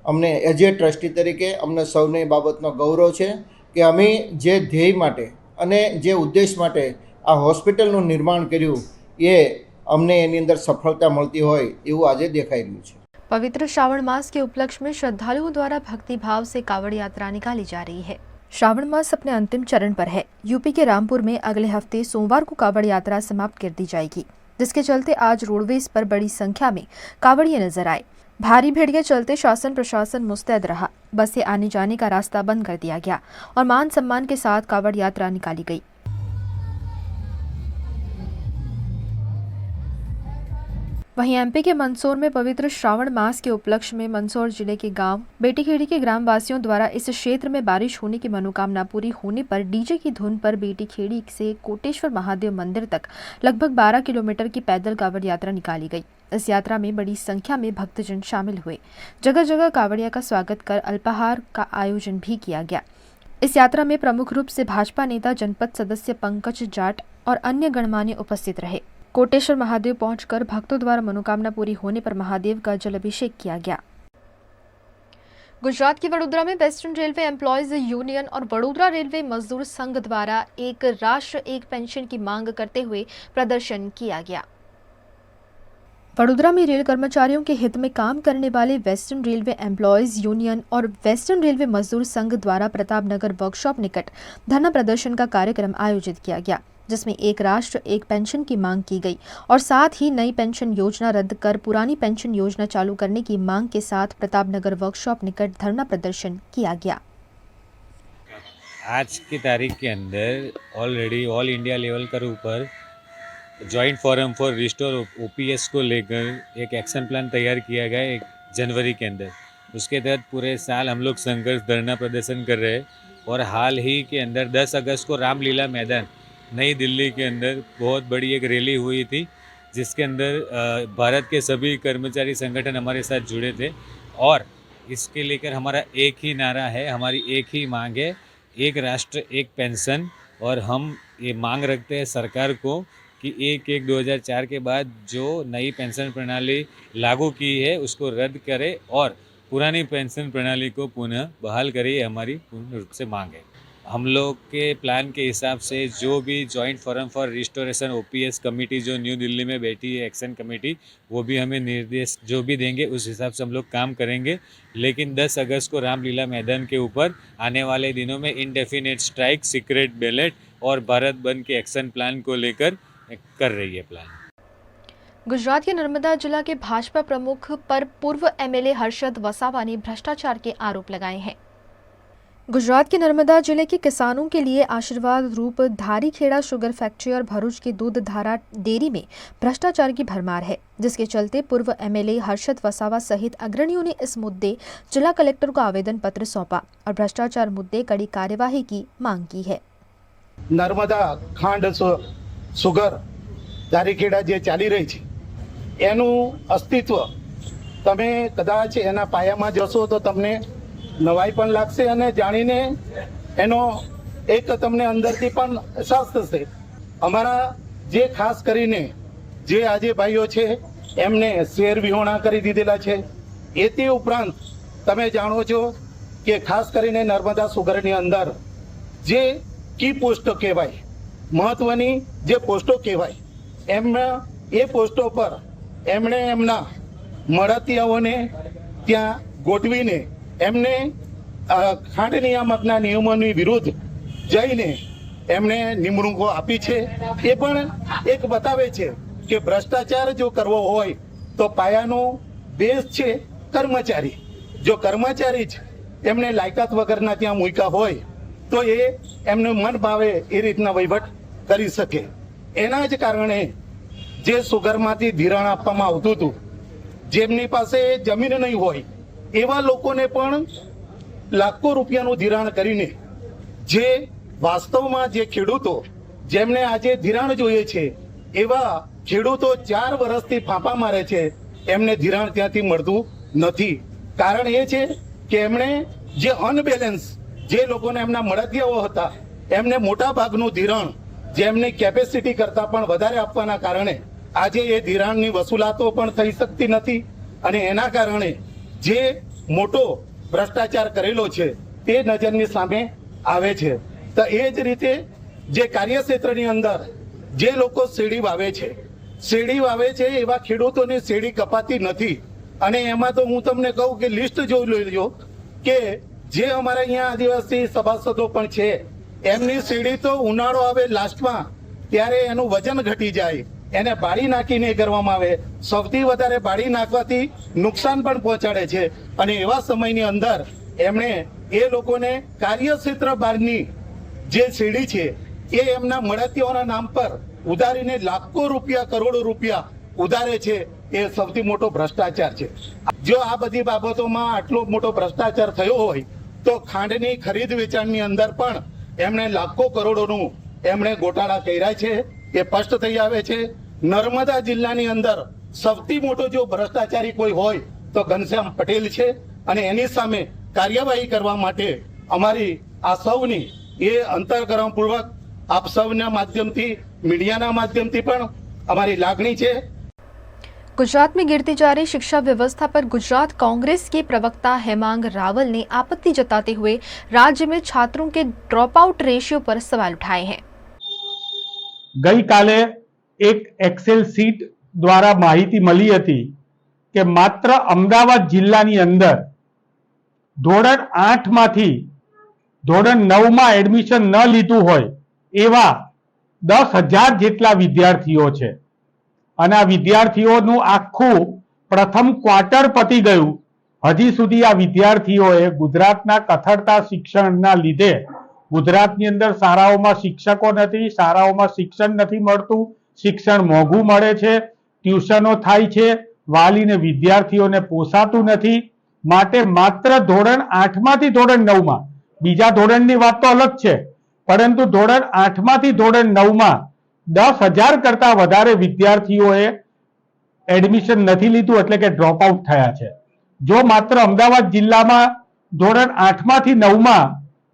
અમને એઝ એ ટ્રસ્ટી તરીકે અમને સૌને બાબતનો ગૌરવ છે કે અમે જે ધ્યેય માટે અને જે ઉદ્દેશ માટે આ હોસ્પિટલનું નિર્માણ કર્યું એ અમને એની અંદર સફળતા મળતી હોય એવું આજે દેખાઈ રહ્યું છે। पवित्र श्रावण मास के उपलक्ष्य में श्रद्धालुओं द्वारा भक्ति भाव से कावड़ यात्रा निकाली जा रही है। श्रावण मास अपने अंतिम चरण पर है। यूपी के रामपुर में अगले हफ्ते सोमवार को कावड़ यात्रा समाप्त कर दी जाएगी, जिसके चलते आज रोडवेज पर बड़ी संख्या में कावड़िए नजर आए। भारी भीड़ के चलते शासन प्रशासन मुस्तैद रहा। बसें आने जाने का रास्ता बंद कर दिया गया और मान सम्मान के साथ कावड़ यात्रा निकाली गई। वहीं एमपी के मंदसौर में पवित्र श्रावण मास के उपलक्ष्य में मंदसौर जिले के गांव बेटीखेड़ी के ग्राम वासियों द्वारा इस क्षेत्र में बारिश होने की मनोकामना पूरी होने पर डीजे की धुन पर बेटीखेड़ी से कोटेश्वर महादेव मंदिर तक लगभग 12 किलोमीटर की पैदल कावड़ यात्रा निकाली गई। इस यात्रा में बड़ी संख्या में भक्तजन शामिल हुए। जगह जगह कावड़िया का स्वागत कर अल्पाहार का आयोजन भी किया गया। इस यात्रा में प्रमुख रूप से भाजपा नेता जनपद सदस्य पंकज जाट और अन्य गणमान्य उपस्थित रहे। कोटेश्वर महादेव पहुंचकर भक्तों द्वारा मनोकामना पूरी होने पर महादेव का जल अभिषेक किया गया। गुजरात की वडोदरा में वेस्टर्न रेलवे एम्प्लॉयज यूनियन और वडोदरा रेलवे मजदूर संघ द्वारा एक राष्ट्र एक पेंशन की मांग करते हुए प्रदर्शन किया गया। वडोदरा में रेल कर्मचारियों के हित में काम करने वाले वेस्टर्न रेलवे एम्प्लॉयज यूनियन और वेस्टर्न रेलवे मजदूर संघ द्वारा प्रतापनगर वर्कशॉप निकट धरना प्रदर्शन का कार्यक्रम आयोजित किया गया, जिसमें एक राष्ट्र एक पेंशन की मांग की गई और साथ ही नई पेंशन योजना रद्द कर पुरानी पेंशन योजना चालू करने की मांग के साथ प्रतापनगर वर्कशॉप निकट धरना प्रदर्शन किया गया। आज की तारीख के अंदर ऑलरेडी ऑल इंडिया लेवल के ऊपर joint forum for restore OPS को लेकर एक एक्शन प्लान तैयार किया गया 1 जनवरी के अंदर। उसके तहत पूरे साल हम लोग संघर्ष धरना प्रदर्शन कर रहे हैं और हाल ही के अंदर 10 अगस्त को रामलीला मैदान नई दिल्ली के अंदर बहुत बड़ी एक रैली हुई थी, जिसके अंदर भारत के सभी कर्मचारी संगठन हमारे साथ जुड़े थे और इसके लेकर हमारा एक ही नारा है, हमारी एक ही मांग है, एक राष्ट्र एक पेंशन। और हम ये मांग रखते हैं सरकार को कि 1/1/2004 के बाद जो नई पेंशन प्रणाली लागू की है उसको रद्द करे और पुरानी पेंशन प्रणाली को पुनः बहाल करे, ये हमारी पूर्ण रूप से मांग है। हम लोग के प्लान के हिसाब से जो भी joint forum for restoration OPS committee जो न्यू दिल्ली में बैठी है, एक्शन कमेटी, वो भी हमें निर्देश जो भी देंगे उस हिसाब से हम लोग काम करेंगे। लेकिन 10 अगस्त को रामलीला मैदान के ऊपर आने वाले दिनों में इंडेफिनेट स्ट्राइक, सीक्रेट बैलेट और भारत बंद के एक्शन प्लान को लेकर कर रही है प्लान। गुजरात के नर्मदा जिला के भाजपा प्रमुख पर पूर्व एमएलए हर्षद वसावा ने भ्रष्टाचार के आरोप लगाए हैं। गुजरात के नर्मदा जिले के किसानों के लिए आशीर्वाद रूप धारीखेड़ा शुगर फैक्ट्री और भरूच की दूध धारा डेयरी में भ्रष्टाचार की भरमार है, जिसके चलते पूर्व एमएलए हर्षद वसावा सहित अग्रणियों ने इस मुद्दे जिला कलेक्टर को आवेदन पत्र सौंपा और भ्रष्टाचार मुद्दे कड़ी कार्यवाही की मांग की है। नर्मदा खांड सुगर धारीखेड़ा जे चाली रही है एનું અસ્તિત્વ તમે કદાચ એના પાયામાં જશો તો તમને નવાઈ પણ લાગશે અને જાણીને એનો એક તમને અંદરથી પણ અહેસાસ થશે। અમારા જે ખાસ કરીને જે આજે ભાઈઓ છે એમને શેર વિહોણા કરી દીધેલા છે। એથી ઉપરાંત તમે જાણો છો કે ખાસ કરીને નર્મદા સુગરની અંદર જે કી પોસ્ટો કહેવાય, મહત્વની જે પોસ્ટો કહેવાય, એમના એ પોસ્ટો પર એમણે એમના મળતિયાઓને ત્યાં ગોઠવીને એમને ખાંડ નિયામકના નિયમોની વિરુદ્ધ જઈને એમણે નિમણૂકો આપી છે। એ પણ એક બતાવે છે કે ભ્રષ્ટાચાર જો કરવો હોય તો પાયાનો બેઝ છે કર્મચારી। જો કર્મચારી જ એમને લાયકાત વગરના ત્યાં મૂક્યા હોય તો એ એમને મન ભાવે એ રીતના વહીવટ કરી શકે। એના જ કારણે જે સુગરમાંથી ધિરાણ આપવામાં આવતું હતું, જેમની પાસે જમીન નહીં હોય એવા લોકોને પણ લાખો રૂપિયાનું ધિરાણ કરીને જે વાસ્તવમાં જે ખેડૂતો જેમને આજે ધિરાણ જોઈએ છે એવા ખેડૂતો 4 વર્ષથી ફાંફા મારે છે, એમને ધિરાણ ત્યાંથી મળતું નથી। કારણ એ છે કે એમણે જે અનબેલેન્સ જે લોકોને એમના મળતિયાઓ હતા એમને મોટા ભાગનું ધિરાણ જેમની કેપેસિટી કરતાં પણ વધારે આપવાના કારણે આજે એ ધિરાણની વસૂલાતો પણ થઈ શકતી નથી અને એના કારણે જે મોટો ભ્રષ્ટાચાર કરેલો છે તે નજરની સામે આવે છે। તો એ જ રીતે જે કાર્યક્ષેત્રની અંદર જે લોકો શેરડી વાવે છે એવા ખેડૂતોની શેરડી કપાતી નથી। અને એમાં તો હું તમને કહું કે લિસ્ટ જોઈ લેજો કે જે અમારા અહીંયા આદિવાસી સભાસદો પણ છે એમની શેરડી તો ઉનાળો આવે લાસ્ટમાં ત્યારે એનું વજન ઘટી જાય, એને બાળી નાખીને કરવામાં આવે। સૌથી વધારે બાળી નાખવાથી નુકસાન પણ પહોંચાડે છે અને એવા સમયની અંદર એમણે એ લોકોને કાર્યક્ષેત્ર બહારની જે શેરડી છે એ એમના મળતિયાઓના નામ પર ઉધારીને લાખો રૂપિયા, કરોડો રૂપિયા ઉધારે છે। એ સૌથી મોટો ભ્રષ્ટાચાર છે। જો આ બધી બાબતોમાં આટલો મોટો ભ્રષ્ટાચાર થયો હોય તો ખાંડની ખરીદ વેચાણની અંદર પણ એમણે લાખો કરોડોનું એમણે ગોટાળા કર્યા છે, એ સ્પષ્ટ થઈ આવે છે। નર્મદા જિલ્લાની અંદર સૌથી મોટો જો ભ્રષ્ટાચારી કોઈ હોય તો ઘનશ્યામ પટેલ છે અને એની સામે કાર્યવાહી કરવા માટે અમારી આ સૌની એ અંતરકરણપૂર્વક આપ સૌના માધ્યમથી, મીડિયાના માધ્યમથી પણ અમારી લાગણી છે। गुजरात में गिरती जा रही शिक्षा व्यवस्था पर गुजरात कांग्रेस के प्रवक्ता हेमांग रावल ने आपत्ति जताते हुए राज्य में छात्रों के ड्रॉप आउट रेशियो पर सवाल उठाए हैं। गई काले एक एक्सेल सीट द्वारा माहिती मળી હતી કે માત્ર અમદાવાદ જિલ્લાની અંદર ધોરણ 8 માંથી ધોરણ 9 માં એડમિશન ન લીધું હોય એવા 10,000 જેટલા વિદ્યાર્થીઓ છે અને આ વિદ્યાર્થીઓનું આખું પ્રથમ ક્વાર્ટર પતી ગયું, હજી સુધી આ વિદ્યાર્થીઓએ ગુજરાતના કથળતા શિક્ષણના લીધે ગુજરાતની અંદર શાળાઓમાં શિક્ષકો નથી, શાળાઓમાં શિક્ષણ નથી મળતું, શિક્ષણ મોંઘું મળે છે, ટ્યુશનો થાય છે, વાલીને વિદ્યાર્થીઓને પોસાતું નથી, માટે માત્ર ધોરણ 8 માંથી ધોરણ 9 માં, બીજા ધોરણની વાત તો અલગ છે, પરંતુ ધોરણ 8 માંથી ધોરણ 9 માં 10,000 કરતા વધારે વિદ્યાર્થીઓએ એડમિશન નથી લીધું, એટલે કે ડ્રોપ આઉટ થયા છે। જો માત્ર અમદાવાદ જિલ્લામાં ધોરણ 8 માંથી 9 માં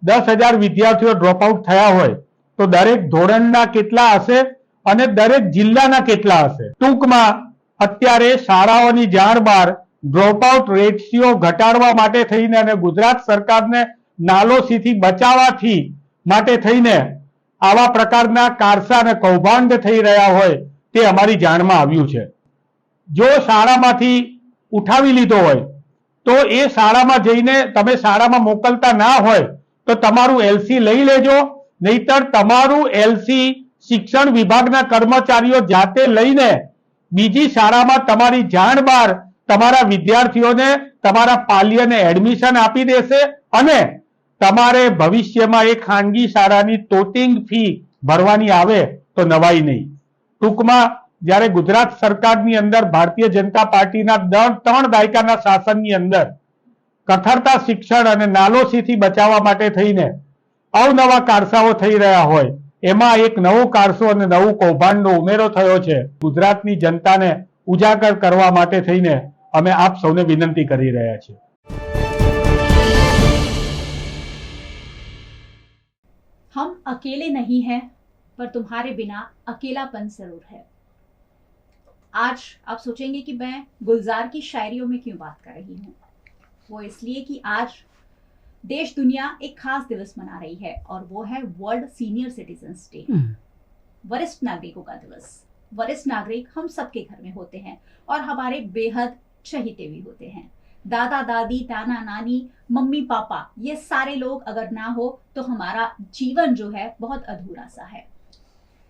10,000 વિદ્યાર્થીઓ ડ્રોપ આઉટ થયા હોય તો દરેક ધોરણના કેટલા હશે અને દરેક જિલ્લાના કેટલા હશે? ટૂંકમાં અત્યારે શાળાઓની જાણ બહાર ડ્રોપ આઉટ રેશિયો ઘટાડવા માટે થઈને અને ગુજરાત સરકારને નાલોસીથી બચાવવાથી માટે થઈને આવા પ્રકારના કારસા અને કૌભાંડ થઈ રહ્યા હોય તે અમારી જાણમાં આવ્યું છે। જો શાળામાંથી ઉઠાવી લીધો હોય તો એ શાળામાં જઈને તમે શાળામાં મોકલતા ના હોય તો તમારું એલસી લઈ લેજો, નહીતર તમારું એલસી શિક્ષણ વિભાગના કર્મચારીઓ જાતે લઈને બીજી શાળામાં તમારી જાણ બહાર તમારા વિદ્યાર્થીઓને તમારા પાલ્યને એડમિશન આપી દેશે અને તમારે ભવિષ્યમાં એક ખાનગી શાળાની ટોટિંગ ફી ભરવાની આવે તો નવાઈ નહીં। ટૂંકમાં જ્યારે ગુજરાત સરકારની અંદર ભારતીય जनता પાર્ટીના 3 દાયકાના શાસનની અંદર કથળતા શિક્ષણ અને નાલોસીથી બચાવવા માટે થઈને અવનવા કારસાઓ થઈ રહ્યા હોય એમાં એક નવો કારસો અને નવું કૌભાંડનો ઉમેરો થયો છે। ગુજરાતની જનતાને ઉજાગર કરવા માટે થઈને અમે આપ સૌને વિનંતી કરી રહ્યા છીએ। हम अकेले नहीं हैं, पर तुम्हारे बिना अकेलापन जरूर है। आज आप सोचेंगे कि मैं गुलजार की शायरियों में क्यों बात कर रही हूँ। वो इसलिए कि आज देश दुनिया एक खास दिवस मना रही है और वो है वर्ल्ड सीनियर सिटीजन्स डे, वरिष्ठ नागरिकों का दिवस। वरिष्ठ नागरिक हम सबके घर में होते हैं और हमारे बेहद चहीते भी होते हैं। दादा दादी, नाना नानी, मम्मी पापा, ये सारे लोग अगर ना हो तो हमारा जीवन जो है बहुत अधूरा सा है।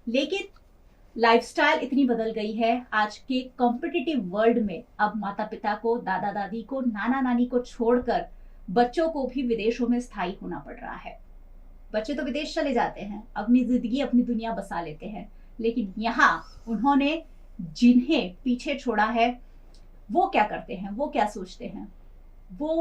लेकिन लाइफस्टाइल इतनी बदल गई है आज के कॉम्पिटिटिव वर्ल्ड में, अब माता पिता को, दादा दादी को, नाना नानी को छोड़कर बच्चों को भी विदेशों में स्थायी होना पड़ रहा है। बच्चे तो विदेश चले जाते हैं, अपनी जिंदगी अपनी दुनिया बसा लेते हैं, लेकिन यहाँ उन्होंने जिन्हें पीछे छोड़ा है वो क्या करते हैं, वो क्या सोचते हैं, वो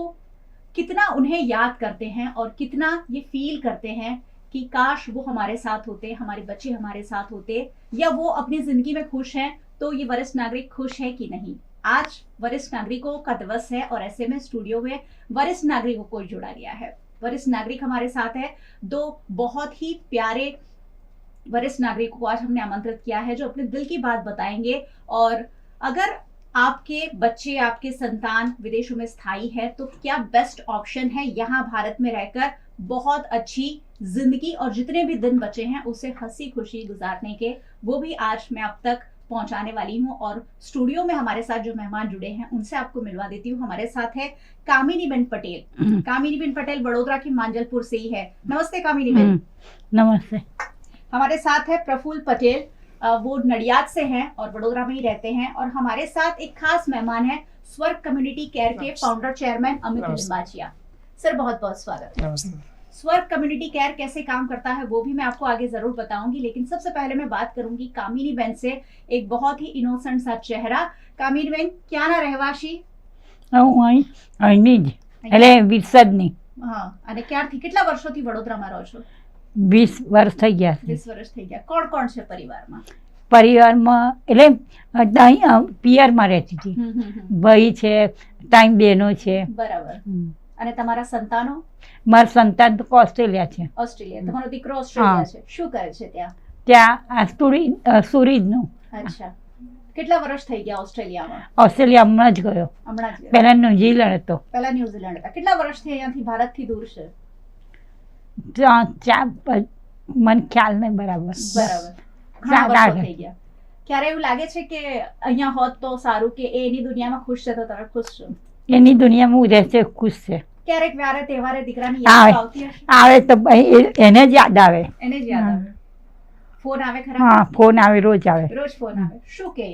कितना उन्हें याद करते हैं और कितना ये फील करते हैं कि काश वो हमारे साथ होते, हमारे बच्चे हमारे साथ होते, या वो अपनी जिंदगी में खुश हैं तो ये वरिष्ठ नागरिक खुश है कि नहीं। आज वरिष्ठ नागरिकों का दिवस है और ऐसे में स्टूडियो में वरिष्ठ नागरिकों को जोड़ा गया है। वरिष्ठ नागरिक हमारे साथ है, 2 बहुत ही प्यारे वरिष्ठ नागरिकों को आज हमने आमंत्रित किया है जो अपने दिल की बात बताएंगे। और अगर आपके बच्चे, आपके संतान विदेशों में स्थायी है तो क्या बेस्ट ऑप्शन है यहाँ भारत में रहकर बहुत अच्छी जिंदगी और जितने भी दिन बचे हैं उसे हंसी खुशी गुजारने के, वो भी आज मैं अब तक पहुंचाने वाली हूँ। और स्टूडियो में हमारे साथ जो मेहमान जुड़े हैं उनसे आपको मिलवा देती हूँ। हमारे साथ है कामिनीबेन पटेल। कामिनीबेन पटेल वडोदरा की मांजलपुर से ही है। नमस्ते कामिनीबेन। नमस्ते। हमारे साथ है प्रफुल्ल पटेल, वो नडियाद से हैं और वडोदरा में ही रहते हैं। और हमारे साथ एक खास मेहमान है स्वर्ग कम्युनिटी केयर के founder chairman Amit Limbachiya. Sir बहुत बहुत स्वागत। स्वर्ग कम्युनिटी केयर कैसे काम करता है वो भी मैं आपको आगे जरूर बताऊंगी, लेकिन सबसे पहले मैं बात करूंगी कामिनीबेन से। एक बहुत ही इनोसेंट सा चेहरा। कामिनीबेन ક્યાંના રહેવાસી? અહીંની જ એટલે વિરસદની। હા, અને ક્યારથી કેટલા વર્ષોથી વડોદરામાં રહો છો? 20 વર્ષ થઈ ગયા છે। 20 વર્ષ થઈ ગયા। કોણ કોણ છે પરિવારમાં? પરિવારમાં એટલે પિયરમાં રહેતી હતી, ભાઈ છે, 3 બહેનો છે। બરાબર। અને તમારા સંતાનો? મારા સંતાન તો ઓસ્ટ્રેલિયા છે। ઓસ્ટ્રેલિયા। તમારો દીકરો ઓસ્ટ્રેલિયા છે, શું કરે છે ત્યાં? ત્યાં સુરતનું। અચ્છા। કેટલા વર્ષ થઈ ગયા ઓસ્ટ્રેલિયામાં? ઓસ્ટ્રેલિયા હમણાં જ ગયો. હમણાં જ ગયા. પહેલા ન્યુઝીલેન્ડ હતો. પહેલા ન્યુઝીલેન્ડ હતા. કેટલા વર્ષથી અહીંયાથી ભારતથી દૂર છે? મને ખ્યાલ નહીં બરાબર. બરાબર. ઘણા વર્ષો થઈ ગયા. ક્યારે એવું લાગે છે કે અહીંયા હોત તો સારું, કે એની દુનિયામાં ખુશ છે તો તમે ખુશ છો? એની દુનિયામાં હું રહેશે ખુશ છે. ક્યારેક વારે તહેવારે દીકરાની યાદ આવતી હશે? આવે તો એને જ યાદ આવે. એને જ યાદ આવે. ફોન આવે ખરા? હા, ફોન આવે, રોજ આવે. રોજ ફોન આવે. શું કહે?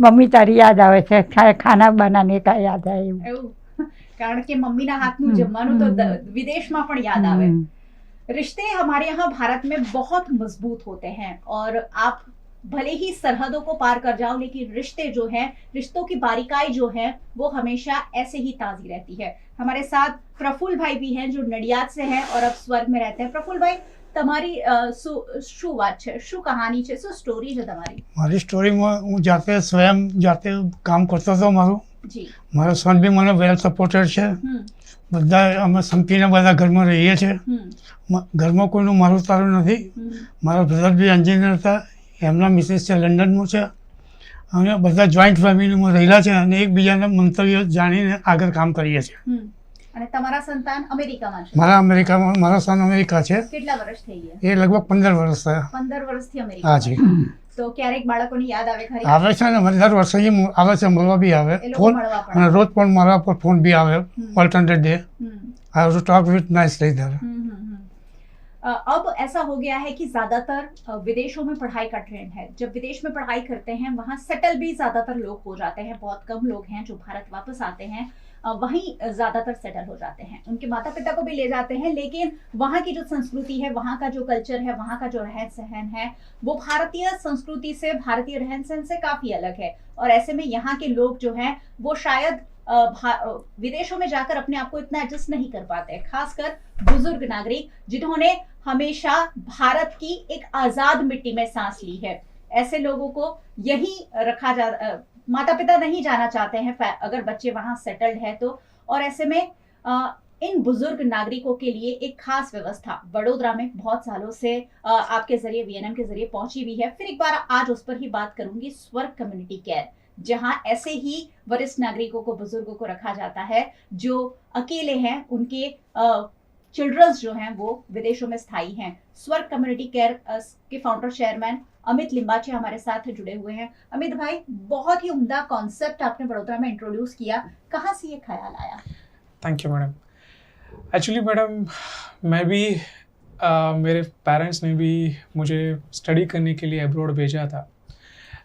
મમ્મી તારી યાદ આવે છે, ખાના બનાને કા યાદ આવે એવું. કારણ કે મમ્મીના હાથનું જમવાનું તો વિદેशમાં પણ યાદ આવે. रिश्ते हमारे यहाँ भारत में बहुत मजबूत होते हैं और आप भले ही सरहदों को पार कर जाओ, लेकिन रिश्ते जो है, रिश्तों की बारीकाई जो है वो हमेशा ऐसे ही ताजी रहती है. हमारे साथ प्रफुल्ल भाई भी हैं जो नडियाद से हैं और अब स्वर्ग में रहते हैं. प्रफुल्ल भाई, તમારી શું વાત છે, શું કહાની છે, શું સ્ટોરી છે તમારી? મારી સ્ટોરીમાં હું સ્વયં જાતે કામ કરતો હતો મારું. જી. મારો સન બી મને વેલ સપોર્ટેડ છે. બધા અમે સંપીને બધા ઘરમાં રહીએ છીએ. ઘરમાં કોઈનું મારું તારું નથી. મારા બ્રધર બી એન્જિનિયર હતા, એમના મિસિસ છે લંડનમાં છે. અમે બધા જોઈન્ટ ફેમિલીમાં રહેલા છે અને એકબીજાના મંતવ્યો જાણીને આગળ કામ કરીએ છીએ. અને તમારા સંતાન અમેરિકામાં છે? મારા સન અમેરિકા છે. કેટલા વર્ષ થઈ ગયા? એ લગભગ 15 વર્ષ થયા. 15 વર્ષથી અમેરિકા. હા જી. તો ક્યારેક બાળકોની યાદ આવે ખરી? આવે છે ને, મને દર વર્ષે આવે છે, મળવા બી આવે ફોન, અને રોજ પણ મારા પર ફોન भी आवे alternate day. I have to talk with nicely there. अब ऐसा हो गया है कि ज्यादातर विदेशों में पढ़ाई का ट्रेंड है. जब विदेश में पढ़ाई करते हैं वहाँ सेटल भी ज्यादातर लोग हो जाते हैं. बहुत कम लोग हैं जो भारत वापस आते हैं, वहीं ज्यादातर सेटल हो जाते हैं. उनके माता पिता को भी ले जाते हैं, लेकिन वहाँ की जो संस्कृति है, वहाँ का जो कल्चर है, वहाँ का जो रहन सहन है, वो भारतीय संस्कृति से, भारतीय रहन सहन से काफी अलग है. और ऐसे में यहाँ के लोग जो हैं वो शायद विदेशों में जाकर अपने आप को इतना एडजस्ट नहीं कर पाते, खासकर बुजुर्ग नागरिक जिन्होंने हमेशा भारत की एक आजाद मिट्टी में सांस ली है. ऐसे लोगों को यहीं रखा जा, माता पिता नहीं जाना चाहते हैं अगर बच्चे वहां सेटल्ड है तो. और ऐसे में इन बुजुर्ग नागरिकों के लिए एक खास व्यवस्था वडोदरा में बहुत सालों से आपके जरिए, VNM के जरिए पहुंची हुई है. फिर एक बार आज उस पर ही बात करूंगी. स्वर्ग कम्युनिटी केयर, जहां ऐसे ही वरिष्ठ नागरिकों को, बुजुर्गों को रखा जाता है जो अकेले हैं, उनके चिल्ड्रंस जो हैं वो विदेशों में स्थायी हैं. स्वर्ग कम्युनिटी केयर के फाउंडर चेयरमैन अमित लिंबाचे हमारे साथ जुड़े हुए हैं. अमित भाई, बहुत ही उम्दा कॉन्सेप्ट आपने वडोदरा में इंट्रोड्यूस किया, कहाँ से ये ख्याल आया? Thank you madam. Actually madam, मैं भी मेरे पेरेंट्स ने भी मुझे स्टडी करने के लिए अब्रॉड भेजा था.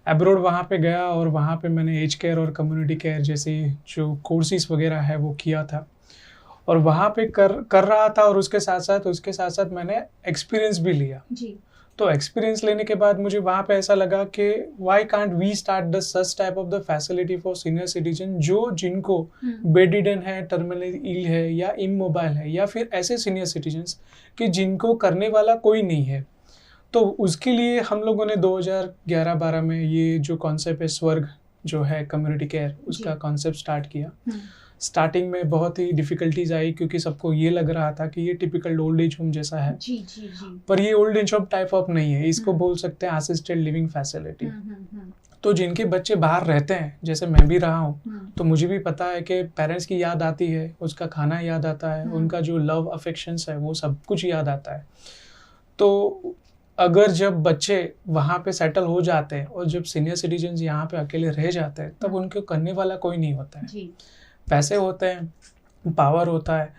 अब्रॉड वहाँ पे गया और वहाँ पे मैंने एज केयर और कम्युनिटी केयर जैसी जो कोर्सेज वगैरह है वो किया था, और वहाँ पे कर रहा था, और उसके साथ साथ मैंने एक्सपीरियंस भी लिया जी. तो एक्सपीरियंस लेने के बाद मुझे वहाँ पे ऐसा लगा कि why can't we start the such type of the facility for senior citizen जिनको बेडिडन है, टर्मिनली इल है, या इमोबाइल है, या फिर ऐसे सीनियर सिटीजन्स कि जिनको करने वाला कोई नहीं है. तो उसके लिए हम लोगों ने 2011-12 में ये जो कॉन्सेप्ट है स्वर्ग जो है कम्युनिटी केयर, उसका कॉन्सेप्ट स्टार्ट किया. स्टार्टिंग में बहुत ही डिफ़िकल्टीज आई क्योंकि सबको ये लग रहा था कि ये टिपिकल ओल्ड एज होम जैसा है. जी जी जी. पर ये old age home type of नहीं है, इसको बोल सकते हैं असिस्टेड लिविंग फैसिलिटी. तो जिनके बच्चे बाहर रहते हैं, जैसे मैं भी रहा हूँ, तो मुझे भी पता है कि पेरेंट्स की याद आती है, उसका खाना याद आता है, उनका जो लव अफेक्शंस है वो सब कुछ याद आता है. तो अगर जब बच्चे वहाँ पे सेटल हो जाते हैं और जब सीनियर सिटीजन्स यहाँ पे अकेले रह जाते हैं, तब उनको करने वाला कोई नहीं होता है. पैसे होते हैं, पावर होता है,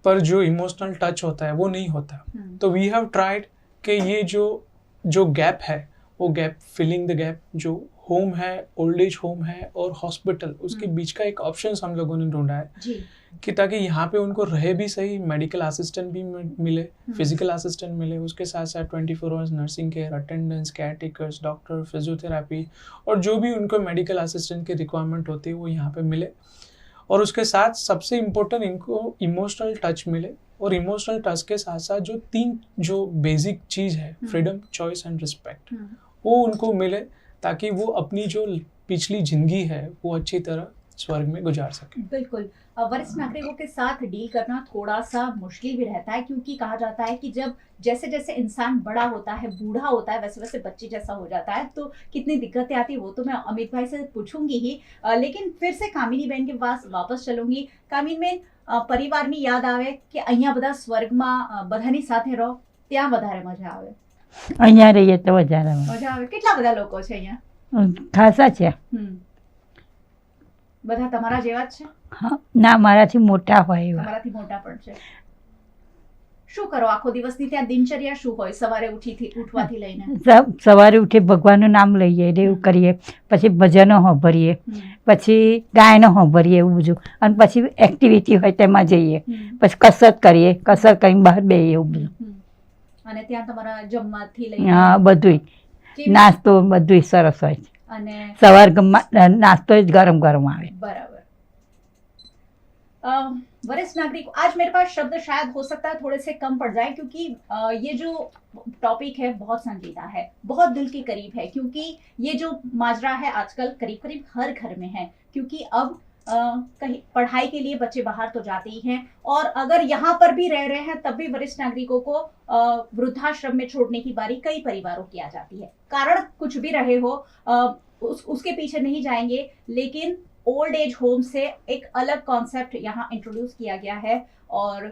पर जो इमोशनल टच होता है वो नहीं होता. तो वी हैव ट्राइड कि ये जो गैप है, वो गैप, फिलिंग द गैप, जो होम है, ओल्ड एज होम है और हॉस्पिटल, उसके बीच का एक ऑप्शन हम लोगों ने ढूंढा है कि ताकि यहाँ पे उनको रहे भी सही, मेडिकल असिस्टेंट भी मिले, फिजिकल असिस्टेंट मिले, उसके साथ साथ 24 hours nursing care, attendance, care takers, doctor, physiotherapy, और जो भी उनको मेडिकल असिस्टेंट की रिक्वायरमेंट होती है वो यहाँ पे मिले. और उसके साथ सबसे इम्पोर्टेंट इनको इमोशनल टच मिले, और इमोशनल टच के साथ साथ जो 3 जो बेसिक चीज़ है, फ्रीडम, चॉइस एंड रिस्पेक्ट, वो उनको मिले, ताकि वो अपनी जो पिछली ज़िंदगी है वो अच्छी तरह स्वर्ग में गुजार सके। बिल्कुल। वरिष्ठ नागरिकों के साथ डील करना थोड़ा सा मुश्किल भी रहता है, क्योंकि कहा जाता है कि जब जैसे जैसे इंसान बड़ा होता है, बूढ़ा होता है, वैसे वैसे बच्चे जैसा हो जाता है, तो कितनी दिक्कतें आती है वो तो मैं अमित भाई से पूछूंगी ही। लेकिन फिर से कामिनी बहन के पास वापस चलूंगी। कामिनी बहन, परिवाરની યાદ આવે કે અહીંયા બધા સ્વર્ગમાં બધાની સાથે રહો, ત્યાં વધારે મજા આવે? અહીંયા રહીએ તો વધારે મજા આવે? કેટલા બધા લોકો છે અહીંયા? ખાસા છે. બધા તમારા જેવા જ છે? હા, ના, મારાથી મોટા હોય એવા. તમારાથી મોટા પણ છે. શું કરો આખો દિવસની ત્યાં દિનચર્યા શું હોય સવારે ઉઠવાથી લઈને? સવારે ઉઠી ભગવાનનું નામ લઈએ, એવું કરીએ, પછી ભજનો સાંભળીએ, પછી ગાયનો સાંભળીએ, એવું બધું, અને પછી એક્ટિવિટી હોય તેમાં જઈએ, પછી કસરત કરીએ, કસરત કરીને બહાર બેસીએ, એવું બધું. અને ત્યાં તમારા જમવાથી લઈને હા, બધુંય નાસ્તો બધુંય સરસ હોય છે. અને સવાર નાસ્તો જ ગરમ ગરમ આવે. बराबर। वरिष्ठ नागरिक, आज मेरे पास शब्द शायद हो सकता है थोड़े से कम पड़ जाए, क्योंकि ये जो टॉपिक है बहुत संजीदा है, बहुत दिल के करीब है, क्योंकि ये जो माजरा है आजकल करीब करीब हर घर में है। क्योंकि अब कहीं पढ़ाई के लिए बच्चे बाहर तो जाते ही हैं, और अगर यहाँ पर भी रह रहे हैं तब भी वरिष्ठ नागरिकों को वृद्धाश्रम में छोड़ने की बारी कई परिवारों की आ जाती है। कारण कुछ भी रहे हो, उसके पीछे नहीं जाएंगे, लेकिन ओल्ड एज होम से एक अलग कॉन्सेप्ट यहाँ इंट्रोड्यूस किया गया है। और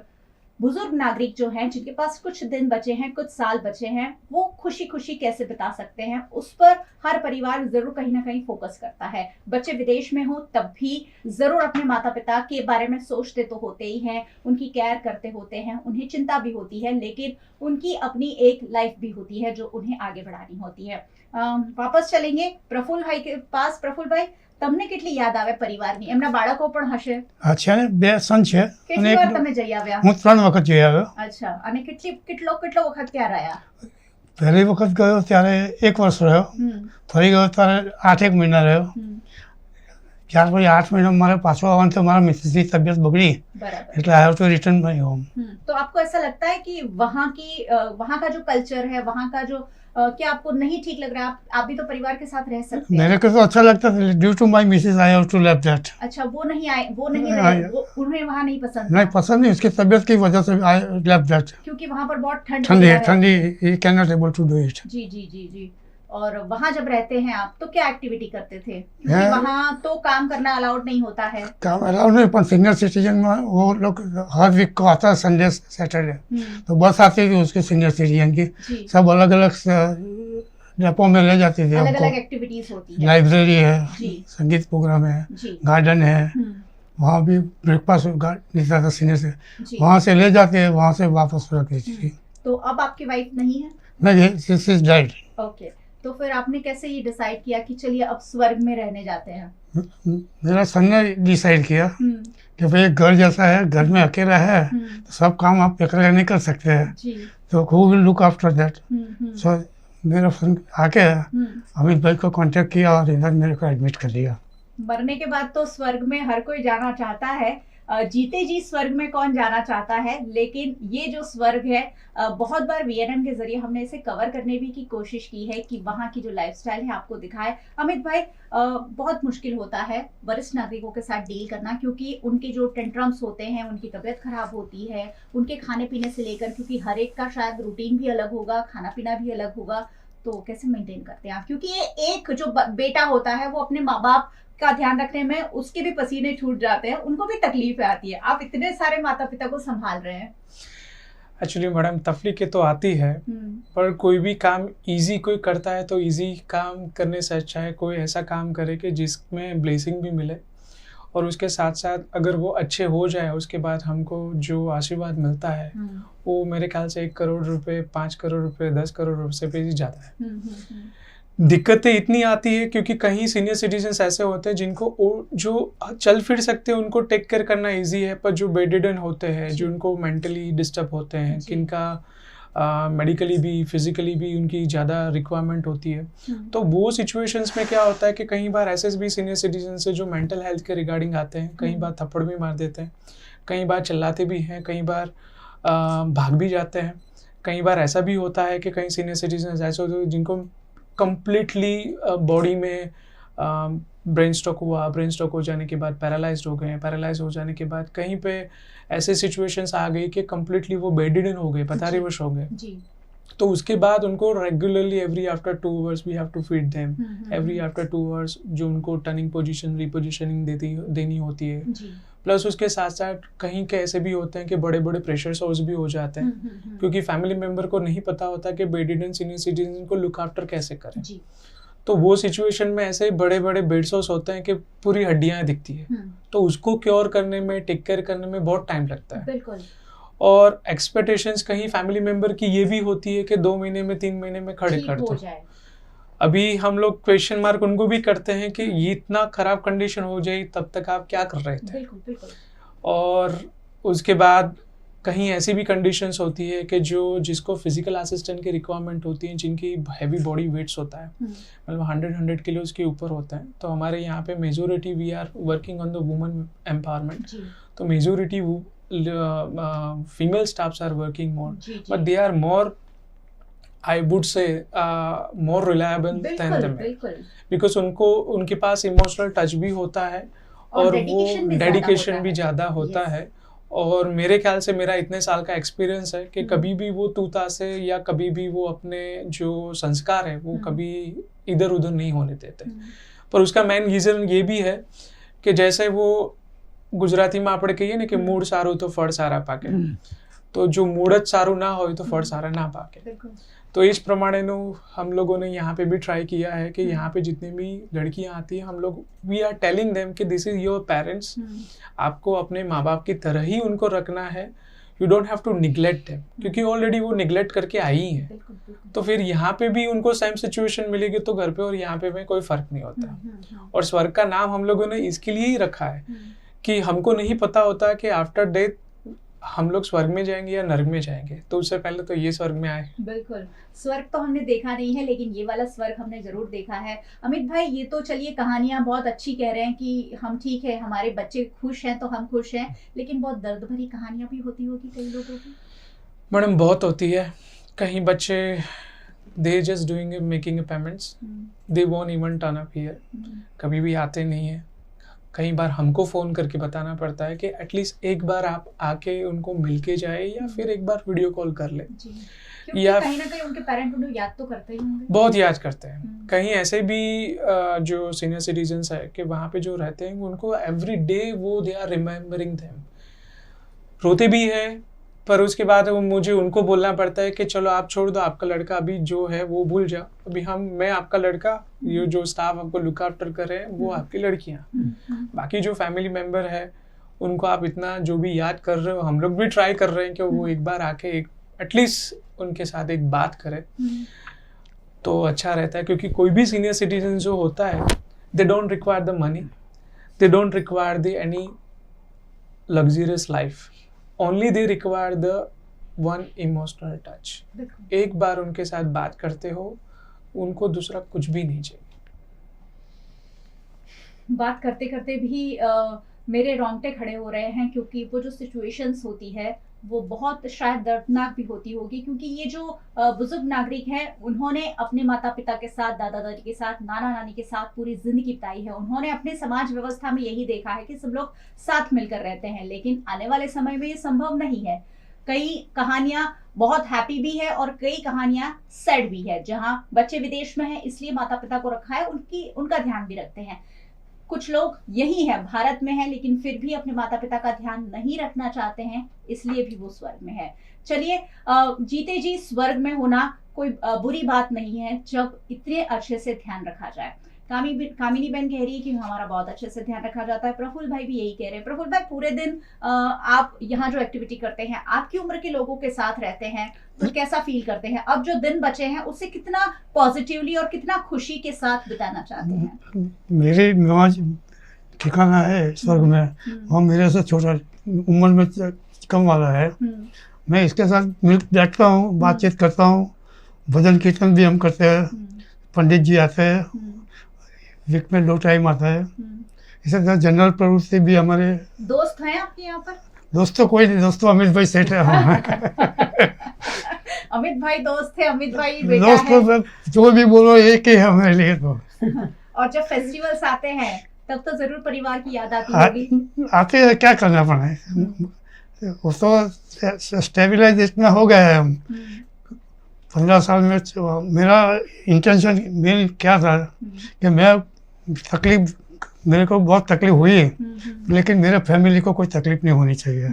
बुजुर्ग नागरिक जो हैं, जिनके पास कुछ दिन बचे हैं, कुछ साल बचे हैं, वो खुशी खुशी कैसे बिता सकते हैं, उस पर हर परिवार जरूर कहीं ना कहीं फोकस करता है। बच्चे विदेश में हो तब भी जरूर अपने माता पिता के बारे में सोचते तो होते ही हैं, उनकी केयर करते होते हैं, उन्हें चिंता भी होती है, लेकिन उनकी अपनी एक लाइफ भी होती है जो उन्हें आगे बढ़ानी होती है। वापस चलेंगे प्रफुल्ल भाई के पास। प्रफुल्ल भाई, તમને કેટલી યાદ આવે પરિવારની? એમના બાળકો પણ હશે? છે ને, 2 સન છે. કેટલી વાર તમે જઈ આવ્યા? હું 3 વખત જઈ આવ્યો. અચ્છા, અને કેટલો વખત ત્યાં રહ્યા? પહેલી વખત ગયો ત્યારે 1 વર્ષ રહ્યો, ફરી ગયો ત્યારે 8 મહિના રહ્યો. ત્યાર પછી 8 મહિના મારે પાછો આવવાનું તો મારા મિસિસની તબિયત બગડી, એટલે I have to return my home. तो आपको ऐसा लगता है कि वहाँ का जो कल्चर है, वहाँ का जो क्या आपको नहीं ठीक लग रहा है? आप भी तो परिवार के साथ रह सकते हैं। मेरे को तो अच्छा लगता था, due to my missus I have to leave that. अच्छा, वो नहीं रहे, उन्हें वहाँ नहीं पसंद? नहीं पसंद नहीं, उसकी तबीयत की वजह से आई लेव दैट। क्योंकि वहाँ पर बहुत ठंडी ही can not able to do it. जी जी जी जी। और वहाँ जब रहते हैं आप, तो क्या एक्टिविटी करते थे? क्योंकि वहाँ तो काम करना अलाउड नहीं होता है। काम अलाउड नहीं, पर सीनियर सिटीजन में वो लोग हर वीक को आता है, संडे सैटरडे, तो बस आती थी उसके सीनियर सिटीजन की, सब अलग अलग डेपो में ले जाती थी। अलग अलग एक्टिविटीज होती है, लाइब्रेरी है, संगीत प्रोग्राम है, गार्डन है, वहाँ भी ब्रेकफास्ट देता था सीनियर से, वहाँ से ले जाते, वहाँ से वापस रखती थी। तो अब आपकी वाइफ नहीं है? नहीं, शी इज डाइड। ओके, तो फिर आपने कैसे ये डिसाइड किया कि चलिए अब स्वर्ग में रहने जाते हैं? मेरा सन ने डिसाइड किया कि भाई घर जैसा है, घर में अकेला है, तो सब काम आप अकेले नहीं कर सकते हैं, तो who will look after that. So मेरा सन आके अमित भाई को कांटेक्ट किया और इधर मेरे को एडमिट कर दिया। मरने के बाद तो स्वर्ग में हर कोई जाना चाहता है, जीते जी स्वर्ग में कौन जाना चाहता है, लेकिन ये जो स्वर्ग है, बहुत बार वीएनएम के जरिए हमने इसे कवर करने भी की कोशिश की है कि वहाँ की जो लाइफस्टाइल है आपको दिखाए। अमित भाई, बहुत मुश्किल होता है वरिष्ठ नागरिकों के साथ डील करना, क्योंकि उनके जो टेंट्रम्स होते हैं, उनकी तबीयत खराब होती है, उनके खाने पीने से लेकर, क्योंकि हर एक का शायद रूटीन भी अलग होगा, खाना पीना भी अलग होगा, तो कैसे मेंटेन करते हैं आप? क्योंकि ये एक जो बेटा होता है वो अपने माँ बाप का ध्यान रखने में उसके भी पसीने छूट जाते हैं, उनको भी तकलीफ आती है, आप इतने सारे माता पिता को संभाल रहे हैं। एक्चुअली मैडम, तकलीफें तो आती है, पर कोई भी काम इजी कोई करता है तो इजी काम करने से अच्छा है कोई ऐसा काम करे कि जिसमें ब्लेसिंग भी मिले, और उसके साथ साथ अगर वो अच्छे हो जाए, उसके बाद हमको जो आशीर्वाद मिलता है वो मेरे ख्याल से 1 करोड़ रुपए, 5 करोड़ रुपए, 10 करोड़ रुपए से भी ज़्यादा है। दिक्कतें इतनी आती है क्योंकि कहीं सीनियर सिटीजन्स ऐसे होते हैं जिनको जो चल फिर सकते हैं उनको टेक केयर करना इजी है, पर जो बेडिडन होते हैं, जो उनको मेंटली डिस्टर्ब होते हैं, किनका मेडिकली भी फिजिकली भी उनकी ज़्यादा रिक्वायरमेंट होती है, तो वो सिचुएशंस में क्या होता है कि कई बार ऐसे भी सीनियर सिटीजन से जो मेंटल हेल्थ के रिगार्डिंग आते हैं, कई बार थप्पड़ भी मार देते हैं, कई बार चिल्लाते भी हैं, कई बार भाग भी जाते हैं, कई बार ऐसा भी होता है कि कई सीनियर सिटीजन ऐसे होते हैं जिनको कम्प्लीटली बॉडी में ब्रेन स्ट्रोक हुआ, ब्रेन स्ट्रोक हो जाने के बाद पैरालाइज्ड हो गए, पैरालाइज हो जाने के बाद कहीं पे ऐसे सिचुएशंस आ गई कि कम्प्लीटली वो बेडिडन हो गए, पथारीवश हो गए। तो उसके बाद उनको regularly every after 2 hours we have to feed them, every after 2 hours जो उनको टर्निंग पोजीशन, रिपोजिशनिंग देनी होती है। प्लस उसके साथ साथ कहीं के ऐसे भी होते हैं कि बड़े बड़े प्रेशर सोर्स भी हो जाते हैं, क्योंकि फैमिली मेम्बर को नहीं पता होता कि बेडिडन सीनियर सिटीजन को लुक आफ्टर कैसे करें। तो वो सिचुएशन में ऐसे बड़े बड़े बेड सोर्स होते हैं कि पूरी हड्डियां दिखती है, तो उसको क्योर करने में, टेक केयर करने में बहुत टाइम लगता है। बिल्कुल। और एक्सपेक्टेशंस कहीं फैमिली मेंबर की ये भी होती है कि 2 महीने में, 3 महीने में खड़े कर दो। अभी हम लोग क्वेश्चन मार्क उनको भी करते हैं कि ये इतना खराब कंडीशन हो जाए तब तक आप क्या कर रहे थे। बिल्कुल बिल्कुल। और उसके बाद कहीं ऐसी भी कंडीशंस होती है कि जिसको फिजिकल असिस्टेंट की रिक्वायरमेंट होती है, जिनकी हैवी बॉडी वेट्स होता है, मतलब 100 किलोज के ऊपर होता है। तो हमारे यहाँ पे majority we are working on the women empowerment, तो majority female staffs are working more, but they are more, I would say, more reliable than the men, because उनके पास इमोशनल टच भी होता है और वो डेडिकेशन भी ज़्यादा होता है। और मेरे ख्याल से मेरा इतने साल का एक्सपीरियंस है कि कभी भी वो तूता से या कभी भी वो अपने जो संस्कार है वो कभी इधर उधर नहीं होने देते। पर उसका मेन रीज़न ये भी है कि जैसे वो गुजराती में આપણે કહીએ ને કે મૂળ સારું તો ફળ સારા પાકે, तो जो मूड सारू ना हो तो फल सारा ना पाके। तो इस प्रमाणेનું हम लोगों ने यहाँ पे भी ट्राई किया है कि यहाँ पे जितनी भी लड़कियाँ आती हैं, हम लोग वी आर टेलिंग देम कि दिस इज योर पेरेंट्स, आपको अपने माँ बाप की तरह ही उनको रखना है, you don't have to neglect them, क्योंकि ऑलरेडी वो निगलेक्ट करके आई हैं। तो फिर यहाँ पे भी उनको सेम सिचुएशन मिलेगी तो घर पे और यहाँ पे में कोई फर्क नहीं होता। और स्वर्ग का नाम हम लोगों ने इसके लिए ही रखा है कि हमको नहीं पता होता कि आफ्टर डेथ हम लोग स्वर्ग में जाएंगे या नर्क में जाएंगे, तो उससे पहले तो ये स्वर्ग में आए। बिल्कुल, स्वर्ग तो हमने देखा नहीं है, लेकिन ये वाला स्वर्ग हमने जरूर देखा है। अमित भाई, ये तो चलिए कहानियां बहुत अच्छी कह रहे हैं कि हम ठीक है, हमारे बच्चे खुश हैं तो हम खुश हैं, लेकिन बहुत दर्द भरी कहानियां भी होती होगी कई लोगों की। मैडम बहुत होती है। कहीं बच्चे they just doing making payments, they won't even turn up here, कभी भी आते नहीं है। कई बार हमको फ़ोन करके बताना पड़ता है कि एटलीस्ट एक बार आप आके उनको मिल के जाए या फिर एक बार वीडियो कॉल कर ले। या कहीं ना कहीं उनके पेरेंट उन्हें याद तो करते ही होंगे, बहुत याद करते हैं। कहीं ऐसे भी जो सीनियर सिटीजन्स है कि वहाँ पे जो रहते हैं उनको एवरी डे वो दे आर रिमेम्बरिंग देम, रोते भी है, पर उसके बाद मुझे उनको बोलना पड़ता है कि चलो आप छोड़ दो, आपका लड़का अभी जो है वो भूल जाओ, अभी मैं आपका लड़का, ये जो स्टाफ आपको लुक आफ्टर कर रहे हैं वो आपकी लड़कियाँ, बाकी जो फैमिली मेम्बर है उनको आप इतना जो भी याद कर रहे हो, हम लोग भी ट्राई कर रहे हैं कि वो एक बार आके एटलीस्ट उनके साथ एक बात करें तो अच्छा रहता है। क्योंकि कोई भी सीनियर सिटीजन जो होता है, they don't require the money, they don't require the any luxurious life, only they require the one emotional touch. एक बार उनके साथ बात करते हो, उनको दूसरा कुछ भी नहीं चाहिए। बात करते करते भी मेरे रोंगटे खड़े हो रहे हैं, क्योंकि वो जो सिचुएशंस होती है वो बहुत शायद दर्दनाक भी होती होगी, क्योंकि ये जो बुजुर्ग नागरिक हैं उन्होंने अपने माता पिता के साथ, दादा दादी के साथ, नाना नानी के साथ पूरी जिंदगी बिताई है। उन्होंने अपने समाज व्यवस्था में यही देखा है कि सब लोग साथ मिलकर रहते हैं, लेकिन आने वाले समय में ये संभव नहीं है। कई कहानियां बहुत हैप्पी भी है और कई कहानियां सैड भी है। जहां बच्चे विदेश में हैं इसलिए माता पिता को रखा है, उनका ध्यान भी रखते हैं। कुछ लोग यही है, भारत में है, लेकिन फिर भी अपने माता पिता का ध्यान नहीं रखना चाहते हैं, इसलिए भी वो स्वर्ग में है। चलिए, जीते जी स्वर्ग में होना कोई बुरी बात नहीं है जब इतने अच्छे से ध्यान रखा जाए। कामिनी बहन कह रही है कि हमारा बहुत अच्छे से ध्यान रखा जाता है। प्रफुल्ल भाई भी यही कह रहे हैं। प्रफुल्ल भाई, पूरे दिन आप यहाँ जो एक्टिविटी करते हैं, आपकी उम्र के लोगों के साथ रहते हैं, तो कैसा फील करते हैं? अब जो दिन बचे हैं उसे कितना पॉजिटिवली और कितना खुशी के साथ बिताना चाहते हैं? मेरे मौज ठिकाना है स्वर्ग में, वो मेरे से छोटा उम्र में कम वाला है। मैं इसके साथ बैठता हूँ, बातचीत करता हूँ, भजन कीर्तन भी हम करते हैं, पंडित जी आते हैं, वीक में 2 टाइम आता है। इसी तरह जनरल प्रवृत्ति भी हमारे। दोस्त हैं आपके यहाँ पर? दोस्त तो कोई नहीं, दोस्त तो अमित भाई सेठ है। अमित भाई दोस्त है, अमित भाई बेटा दोस्त है। तो जो भी बोलो एक ही है हमारे लिए। तो और जब फेस्टिवल्स आते हैं तब तो जरूर परिवार की याद आती होगी। आते हैं, क्या करना पड़ा है, वो तो स्टेबलाइज इतना हो गया है। 15 साल में मेरा इंटेंशन मेन क्या था कि मैं तकलीफ, मेरे को बहुत तकलीफ हुई, लेकिन मेरे फैमिली को कोई तकलीफ नहीं होनी चाहिए।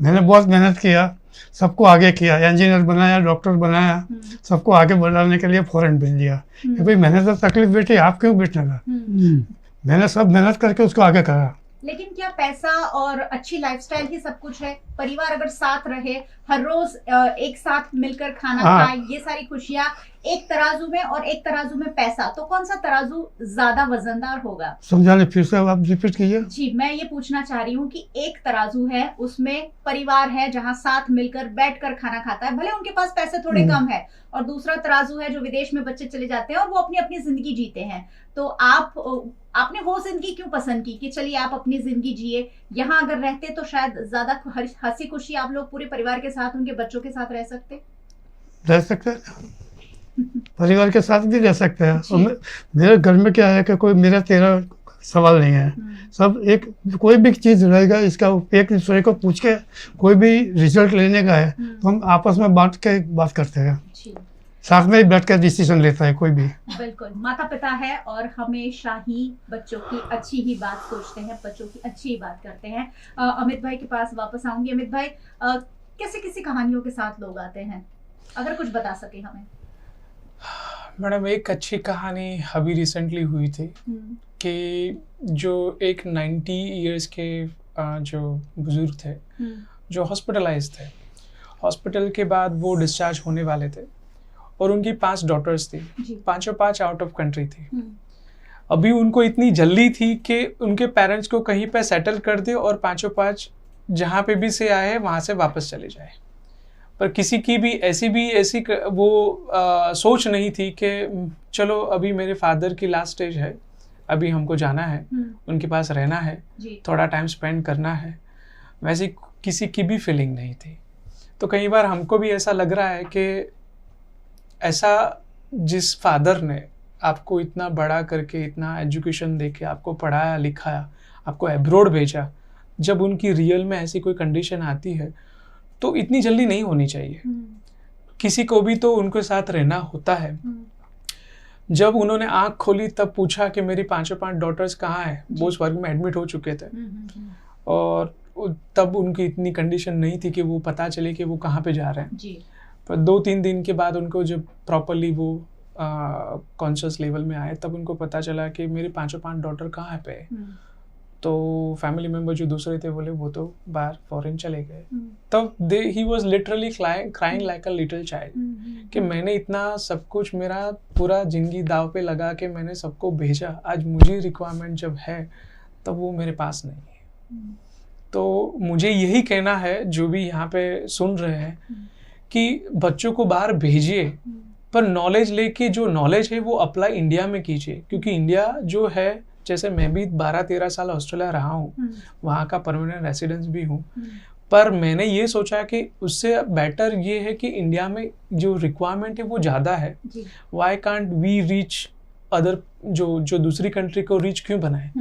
मैंने बहुत मेहनत किया, सबको आगे किया, इंजीनियर बनाया, डॉक्टर बनाया, सबको आगे बढ़ाने के लिए फॉरेन भेज दिया कि भाई मैंने तो तकलीफ बेटी, आप क्यों बैठने का। मैंने सब मेहनत करके उसको आगे करा। लेकिन क्या पैसा और अच्छी लाइफस्टाइल ही सब कुछ है? परिवार अगर साथ रहे, हर रोज एक साथ मिलकर खाना खाए, ये सारी खुशियाँ एक तराजू में और एक तराजू में पैसा, तो कौन सा तराजू ज्यादा वजनदार होगा? समझाने फिर से आप रिपीट कीजिए। जी, मैं ये पूछना चाह रही हूँ कि एक तराजू है, उसमें परिवार है जहाँ साथ मिलकर बैठकर खाना खाता है, भले उनके पास पैसे थोड़े कम है, और दूसरा तराजू है जो विदेश में बच्चे चले जाते हैं और वो अपनी अपनी जिंदगी जीते हैं। तो आपने वो जिंदगी क्यों पसंद की कि चलिए आप अपनी जिंदगी जिए, यहाँ अगर रहते तो शायद ज्यादा हंसी खुशी आप लोग पूरे परिवार के साथ, उनके बच्चों के साथ रह सकते परिवार के साथ भी रह सकते हैं। और मेरे घर में क्या है कि कोई मेरा तेरा सवाल नहीं है, सब एक कोई भी चीज़ रहेगा इसका एक दूसरे को पूछ के कोई भी रिजल्ट लेने का है तो हम आपस में बांट के बात करते हैं, साथ में ही बैठ कर डिसीजन लेता है कोई भी। बिल्कुल, माता पिता है और हमेशा ही बच्चों की अच्छी ही बात सोचते हैं, बच्चों की अच्छी ही बात करते हैं। अमित भाई के पास वापस आऊंगी। अमित भाई, कैसे किसी कहानियों के साथ लोग आते हैं, अगर कुछ बता सके हमें। मैडम, एक अच्छी कहानी अभी रिसेंटली हुई थी कि जो एक 90 इयर्स के जो बुजुर्ग थे जो हॉस्पिटलाइज थे, हॉस्पिटल के बाद वो डिस्चार्ज होने वाले थे और उनकी 5 डॉटर्स थी, 5 आउट ऑफ कंट्री थी। अभी उनको इतनी जल्दी थी कि उनके पेरेंट्स को कहीं पे सेटल कर दे और 5 जहाँ पे भी से आए वहाँ से वापस चले जाए, पर किसी की भी ऐसी वो सोच नहीं थी कि चलो अभी मेरे फादर की लास्ट स्टेज है, अभी हमको जाना है, उनके पास रहना है, थोड़ा टाइम स्पेंड करना है, वैसी किसी की भी फीलिंग नहीं थी। तो कई बार हमको भी ऐसा लग रहा है कि ऐसा जिस फादर ने आपको इतना बड़ा करके, इतना एजुकेशन देके आपको पढ़ाया लिखाया, आपको एब्रोड भेजा, जब उनकी रियल में ऐसी कोई कंडीशन आती है तो इतनी जल्दी नहीं होनी चाहिए। किसी को भी तो उनके साथ रहना होता है। जब उन्होंने आंख खोली तब पूछा कि मेरी 5 डॉटर्स कहाँ हैं, वो स्वर्ग में एडमिट हो चुके थे और तब उनकी इतनी कंडीशन नहीं थी कि वो पता चले कि वो कहाँ पे जा रहे हैं। पर 2-3 दिन के बाद उनको जब प्रॉपरली वो कॉन्शियस लेवल में आए तब उनको पता चला कि मेरे 5 डॉटर कहाँ पे है। तो फैमिली मेंबर जो दूसरे थे बोले वो तो बाहर फॉरेन चले गए। तब he was literally crying like a little child कि मैंने इतना सब कुछ, मेरा पूरा जिंदगी दाव पे लगा के मैंने सबको भेजा, आज मुझे रिक्वायरमेंट जब है तब वो मेरे पास नहीं है। तो मुझे यही कहना है जो भी यहाँ पे सुन रहे हैं कि बच्चों को बाहर भेजिए, पर नॉलेज लेके जो नॉलेज है वो अप्लाई इंडिया में कीजिए, क्योंकि इंडिया जो है, जैसे मैं भी 12-13 साल ऑस्ट्रेलिया रहा हूँ, वहाँ का परमानेंट रेसिडेंस भी हूँ, पर मैंने ये सोचा कि उससे बेटर ये है कि इंडिया में जो रिक्वायरमेंट है वो ज़्यादा है। Why can't we reach other, जो दूसरी कंट्री को रीच क्यों बनाए,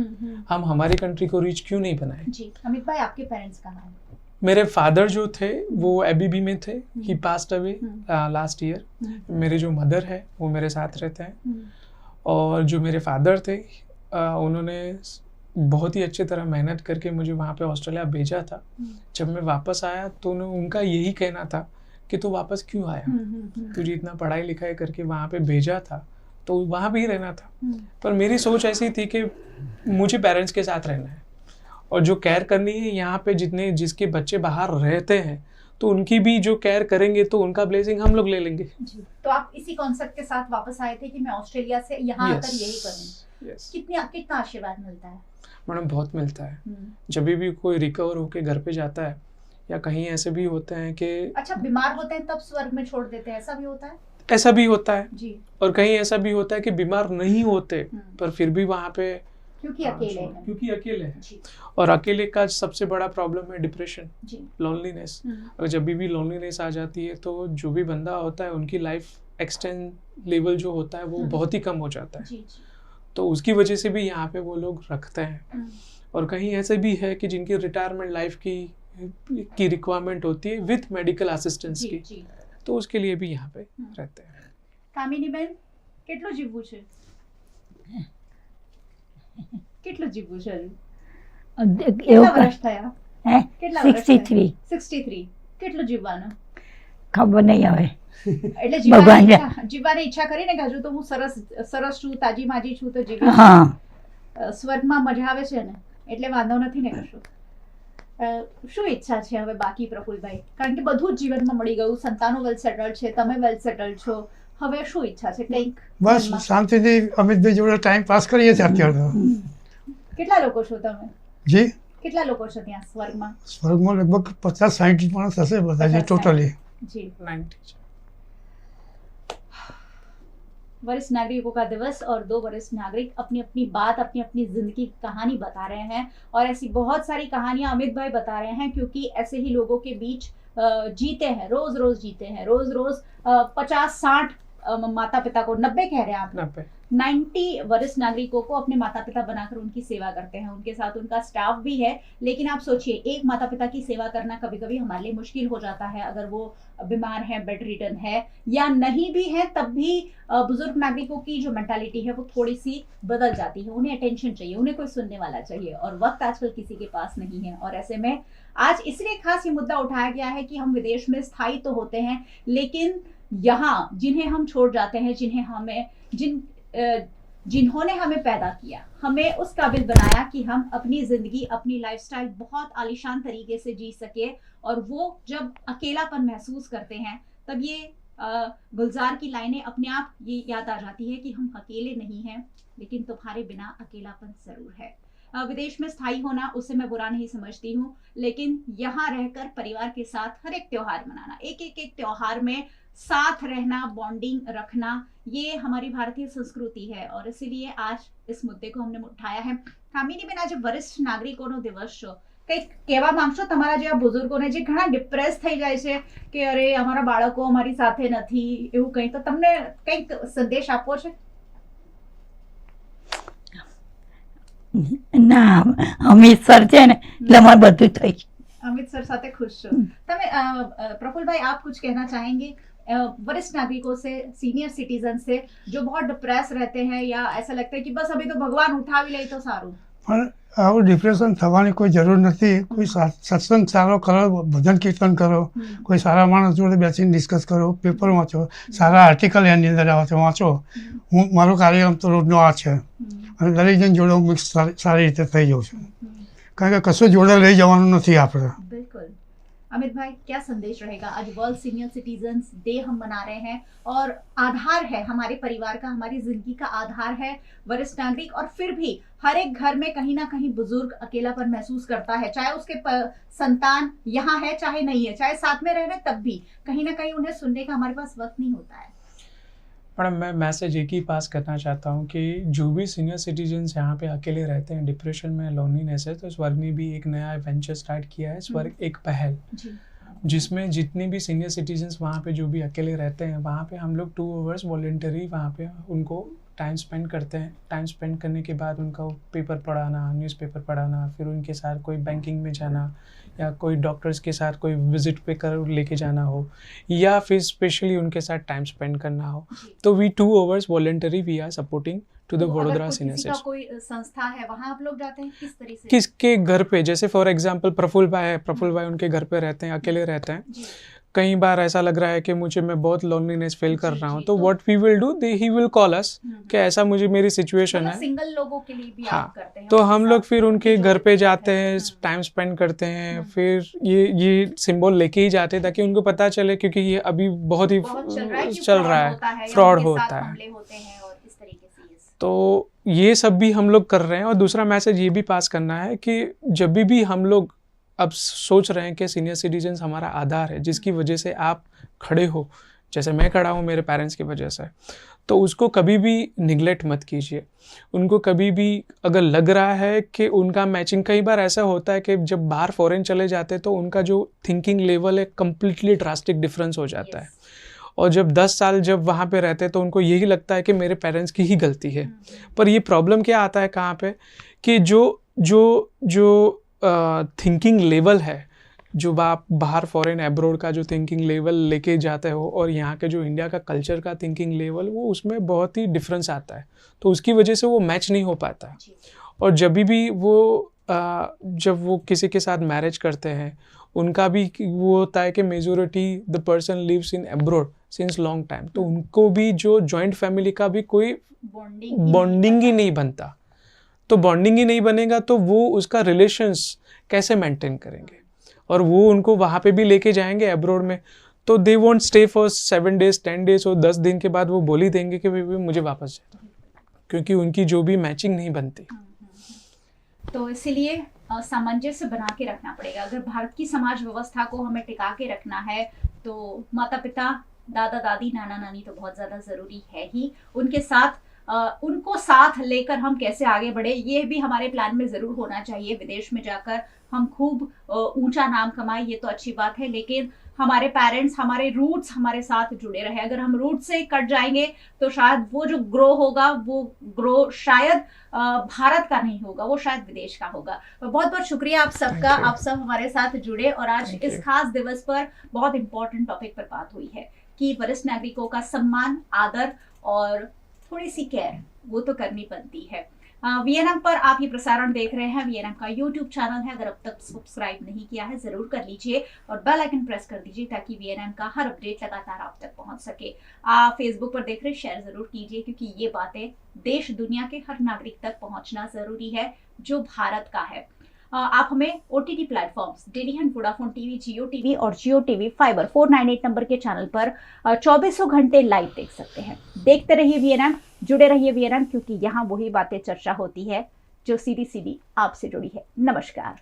हम हमारी कंट्री को रीच क्यों नहीं बनाए। जी अमित भाई, आपके पेरेंट्स कहाँ हैं? मेरे फादर जो थे वो एबीबी में थे, ही पास्ड अवे लास्ट ईयर। मेरे जो मदर है वो मेरे साथ रहते हैं, और जो मेरे फादर थे उन्होंने बहुत ही अच्छी तरह मेहनत करके मुझे वहाँ पे ऑस्ट्रेलिया भेजा था। जब मैं वापस आया तो उनका यही कहना था कि तू वापस क्यों आया, तुझे इतना पढ़ाई लिखाई करके वहाँ पे भेजा था तो वहाँ भी रहना था। पर मेरी सोच ऐसी थी कि मुझे पेरेंट्स के साथ रहना है, और जो केयर करनी है यहाँ पे जिसके बच्चे बाहर रहते हैं तो उनकी भी जो केयर करेंगे तो उनका ब्लेसिंग हम लोग ले लेंगे। तो आप इसी कॉन्सेप्ट के साथ वापस आए थे कि मैं ऑस्ट्रेलिया से यहाँ आकर यही करूँ। कितना आशीर्वाद मिलता है? मैडम बहुत मिलता है। जब भी कोई रिकवर होके घर पे जाता है, या कहीं ऐसे भी होते हैं कि अच्छा बीमार होते हैं तब स्वर्ग में छोड़ देते हैं, ऐसा भी होता है? ऐसा भी होता है जी। और कहीं ऐसा भी होता है कि बीमार नहीं होते पर फिर भी वहाँ पे क्योंकि अकेले हैं। और अकेले का सबसे बड़ा प्रॉब्लम है डिप्रेशन, लोनलीनेस। और जब भी लोनलीनेस आ जाती है तो जो भी बंदा होता है उनकी लाइफ एक्सटेंड लेवल जो होता है वो बहुत ही कम हो जाता है। तो उसकी वजह से भी यहाँ पे वो लोग रखते हैं। और कहीं ऐसे भी है कि जिनकी रिटायरमेंट लाइफ की रिक्वायरमेंट होती है विथ मेडिकल असिस्टेंस की, तो उसके लिए भी यहाँ पे रहते हैं। કામિનીબેન, કેટલું જીવવું છે? કેટલું જીવવું છે? કેટલા વર્ષ થયા? કેટલા વર્ષ? 63 63 કેટલું જીવવાનું? ખબર નહીં હવે એટલે ભગવાન જીવવાની ઈચ્છા કરીને કે હજુ તો હું સરસ છું, તાજી માજી છું તો જીવી હા સ્વર્ગમાં મજા આવે છે ને, એટલે વાંધો નથી ને કશું. શું ઈચ્છા છે હવે બાકી પ્રફુલભાઈ? કારણ કે બધું જ જીવનમાં મળી ગયું, સંતાનો વેલ સેટલ્ડ છે, તમે વેલ સેટલ્ડ છો, હવે શું ઈચ્છા છે કંઈક? બસ શાંતિથી અમિતભાઈ જોડે ટાઈમ પાસ કરીએ છીએ અત્યારે તો. કેટલા લોકો છો તમે? જી, કેટલા લોકો છો ત્યાં સ્વર્ગમાં? સ્વર્ગમાં લગભગ 50-60 માણસ હશે બધા જે ટોટલી. जी 90। वरिष्ठ नागरिकों का दिवस और 2 वरिष्ठ नागरिक अपनी अपनी बात, अपनी अपनी जिंदगी की कहानी बता रहे हैं। और ऐसी बहुत सारी कहानियां अमित भाई बता रहे हैं, क्योंकि ऐसे ही लोगों के बीच जीते हैं, रोज रोज जीते हैं, रोज रोज 50-60 माता पिता को, 90 कह रहे हैं आप, 90 वरिष्ठ नागरिकों को अपने माता पिता बनाकर उनकी सेवा करते हैं। उनके साथ उनका स्टाफ भी है। लेकिन आप सोचिए, एक माता पिता की सेवा करना कभी कभी हमारे लिए मुश्किल हो जाता है, अगर वो बीमार है, बेड रिडन है, या नहीं भी है तब भी बुजुर्ग नागरिकों की जो मेंटालिटी है वो थोड़ी सी बदल जाती है। उन्हें अटेंशन चाहिए, उन्हें कोई सुनने वाला चाहिए, और वक्त आजकल किसी के पास नहीं है। और ऐसे में आज इसलिए खास ये मुद्दा उठाया गया है कि हम विदेश में स्थायी तो होते हैं, लेकिन यहाँ जिन्हें हम छोड़ जाते हैं, जिन्होंने हमें पैदा किया, हमें उस काबिल बनाया कि हम अपनी जिंदगी, अपनी लाइफस्टाइल बहुत आलीशान तरीके से जी सके, और वो जब अकेलापन महसूस करते हैं तब ये गुलजार की लाइनें अपने आप ये याद आ जाती है कि हम अकेले नहीं हैं, लेकिन तुम्हारे बिना अकेलापन जरूर है। विदेश में स्थायी होना, उससे मैं बुरा नहीं समझती हूँ, लेकिन यहाँ रहकर परिवार के साथ हर एक त्योहार मनाना, एक त्योहार में साथ रहना, बॉन्डिंग रखना, ये हमारी भारतीय संस्कृति है। और इसीलिए आज इस मुद्दे को हमने उठाया है। કામિનીબેન, આજે વરિષ્ઠ નાગરિકોનો દિવસ છે, કંઈક કહેવા માંગશો તમારા જેવા બુઝુર્ગોને જે ઘણા ડિપ્રેસ થઈ જાય છે કે અરે અમારા બાળકો અમારી સાથે નથી, એવું કંઈ, તો તમને કંઈક સંદેશ આપવો છે? ના, અમિત સર છે ને એટલે અમારે બધું થઈ ગયું. अमित सर साथे खुश છો તમે? प्रफुल्ल भाई, आप कुछ कहना चाहेंगे वरिष्ठ नागरिकों से, सीनियर सिटीजन से, जो बहुत डिप्रेस रहते हैं, या ऐसा लगता है कि बस अभी तो भगवान उठा भी ले तो साરું? પણ આવું ડિપ્રેશન થવાની કોઈ જરૂર નથી. કોઈ સત્સંગ સારો કરો, ભજન કીર્તન કરો, કોઈ સારા માણસ જોડે બેસીને ડિસ્કસ કરો, પેપર વાંચો, સારા આર્ટિકલ એની અંદર આવે છે વાંચો. મારો કાર્યક્રમ તો રોજનો આ છે, અને દરેક જણ જોડે હું મિક્સ સારી રીતે થઈ જાઉં છું, કારણ કે કશું જોડે લઈ જવાનું નથી આપણે. बिल्कुल। अमित भाई, क्या संदेश रहेगा? आज वर्ल्ड सीनियर सिटीजन्स डे हम मना रहे हैं, और आधार है हमारे परिवार का, हमारी जिंदगी का आधार है वरिष्ठ नागरिक। और फिर भी हर एक घर में कहीं ना कहीं बुजुर्ग अकेलापन महसूस करता है, चाहे उसके संतान यहाँ है चाहे नहीं है, चाहे साथ में रह रहे तब भी कहीं ना कहीं उन्हें सुनने का हमारे पास वक्त नहीं होता है। पर मैं मैसेज एक ही पास करना चाहता हूँ कि जो भी सीनियर सिटीजन्स यहाँ पे अकेले रहते हैं, डिप्रेशन में, लोनलीनेस है, तो स्वर्ग ने भी एक नया एडवेंचर स्टार्ट किया है। स्वर्ग एक पहल, जिसमें जितने भी सीनियर सिटीजन्स वहाँ पे जो भी अकेले रहते हैं, वहाँ पे हम लोग 2 आवर्स वॉलेंटरी वहाँ पे उनको टाइम स्पेंड करते हैं। टाइम स्पेंड करने के बाद उनका पेपर पढ़ाना, न्यूज़पेपर पढ़ाना, फिर उनके साथ कोई बैंकिंग में जाना, या कोई डॉक्टर्स के साथ कोई विजिट पे कर लेके जाना हो, या फिर स्पेशली उनके साथ टाइम स्पेंड करना हो, तो we 2 hours voluntary we are supporting to the Vadodara senior citizen. कोई संस्था है वहाँ आप लोग जाते हैं, किस तरीके से? किसके घर पे? जैसे फॉर एग्जांपल प्रफुल्ल भाई है, प्रफुल्ल भाई उनके घर पे रहते हैं, अकेले रहते हैं। कई बार ऐसा लग रहा है कि मैं बहुत लोनलीनेस फील कर रहा हूँ, तो what we will do, he will call us कि ऐसा मुझे मेरी सिचुएशन है। सिंगल लोगों के लिए भी आप करते हैं? तो हम लोग फिर उनके घर पे जाते हैं, टाइम स्पेंड करते हैं, फिर ये सिंबल लेके ही जाते हैं ताकि उनको पता चले, क्योंकि ये अभी बहुत ही चल रहा है, फ्रॉड होता है। तो ये सब भी हम लोग कर रहे हैं। और दूसरा मैसेज ये भी पास करना है कि जब भी हम लोग अब सोच रहे हैं कि सीनियर सिटीजन्स हमारा आधार है, जिसकी वजह से आप खड़े हो, जैसे मैं खड़ा हूँ मेरे पेरेंट्स की वजह से, तो उसको कभी भी निगलेक्ट मत कीजिए। उनको कभी भी अगर लग रहा है कि उनका मैचिंग, कई बार ऐसा होता है कि जब बाहर फॉरेन चले जाते हैं तो उनका जो थिंकिंग लेवल है कम्प्लीटली ड्रास्टिक डिफरेंस हो जाता है, और जब 10 साल जब वहाँ पे रहते हैं तो उनको यही लगता है कि मेरे पेरेंट्स की ही गलती है। पर ये प्रॉब्लम क्या आता है कहाँ पे कि जो थिंकिंग लेवल है, जो आप बाहर फॉरेन एब्रोड का जो थिंकिंग लेवल लेके जाते हो और यहाँ के जो इंडिया का कल्चर का थिंकिंग लेवल, वो उसमें बहुत ही डिफरेंस आता है। तो उसकी वजह से वो मैच नहीं हो पाता है। और जब भी जब वो किसी के साथ मैरिज करते हैं, उनका भी वो होता है कि majority the person lives in abroad since long time, तो उनको भी जो जॉइंट फैमिली का भी कोई बॉन्डिंग ही नहीं बनता। तो बॉन्डिंग ही नहीं बनेगा तो वो उसका रिलेशंस कैसे मेंटेन करेंगे, और वो उनको वहाँ पे भी लेके जाएंगे एब्रोड में, तो they won't stay for 7 days 10 days, और 10 दिन के बाद वो बोल ही देंगे कि भाई मुझे वापस जाना, क्योंकि उनकी जो भी मैचिंग नहीं बनती। तो इसीलिए सामंजस्य बना के रखना पड़ेगा। अगर भारत की समाज व्यवस्था को हमें टिका के रखना है तो माता पिता, दादा दादी, नाना नानी तो बहुत ज़्यादा ज़रूरी है ही। उनके साथ उनको साथ लेकर हम कैसे आगे बढ़े, ये भी हमारे प्लान में ज़रूर होना चाहिए। विदेश में जाकर हम खूब ऊंचा नाम कमाएं, ये तो अच्छी बात है, लेकिन हमारे पेरेंट्स, हमारे रूट्स हमारे साथ जुड़े रहे। अगर हम रूट से कट जाएंगे तो शायद वो जो ग्रो होगा, वो ग्रो शायद भारत का नहीं होगा, वो शायद विदेश का होगा। तो बहुत बहुत शुक्रिया आप सबका, आप सब हमारे साथ जुड़े। और आज इस खास दिवस पर बहुत इंपॉर्टेंट टॉपिक पर बात हुई है कि वरिष्ठ नागरिकों का सम्मान, आदर और थोड़ी सी केयर वो तो करनी बनती है। VNM पर आप ये प्रसारण देख रहे हैं। VNM का YouTube चैनल है, अगर अब तक सब्सक्राइब नहीं किया है जरूर कर लीजिए और बेल आइकन प्रेस कर दीजिए ताकि VNM का हर अपडेट लगातार आप तक पहुंच सके। आप फेसबुक पर देख रहे, शेयर जरूर कीजिए, क्योंकि ये बातें देश दुनिया के हर नागरिक तक पहुंचना जरूरी है जो भारत का है। आप हमें OTT platforms Dailyhunt, Vodafone TV, Jio TV और जियो टीवी फाइबर 498 नंबर के चैनल पर 24 घंटे लाइव देख सकते हैं। देखते रहिए VNM, जुड़े रहिए VNM, क्योंकि यहाँ वही बातें चर्चा होती है जो सीधी सीधी आपसे जुड़ी है। नमस्कार।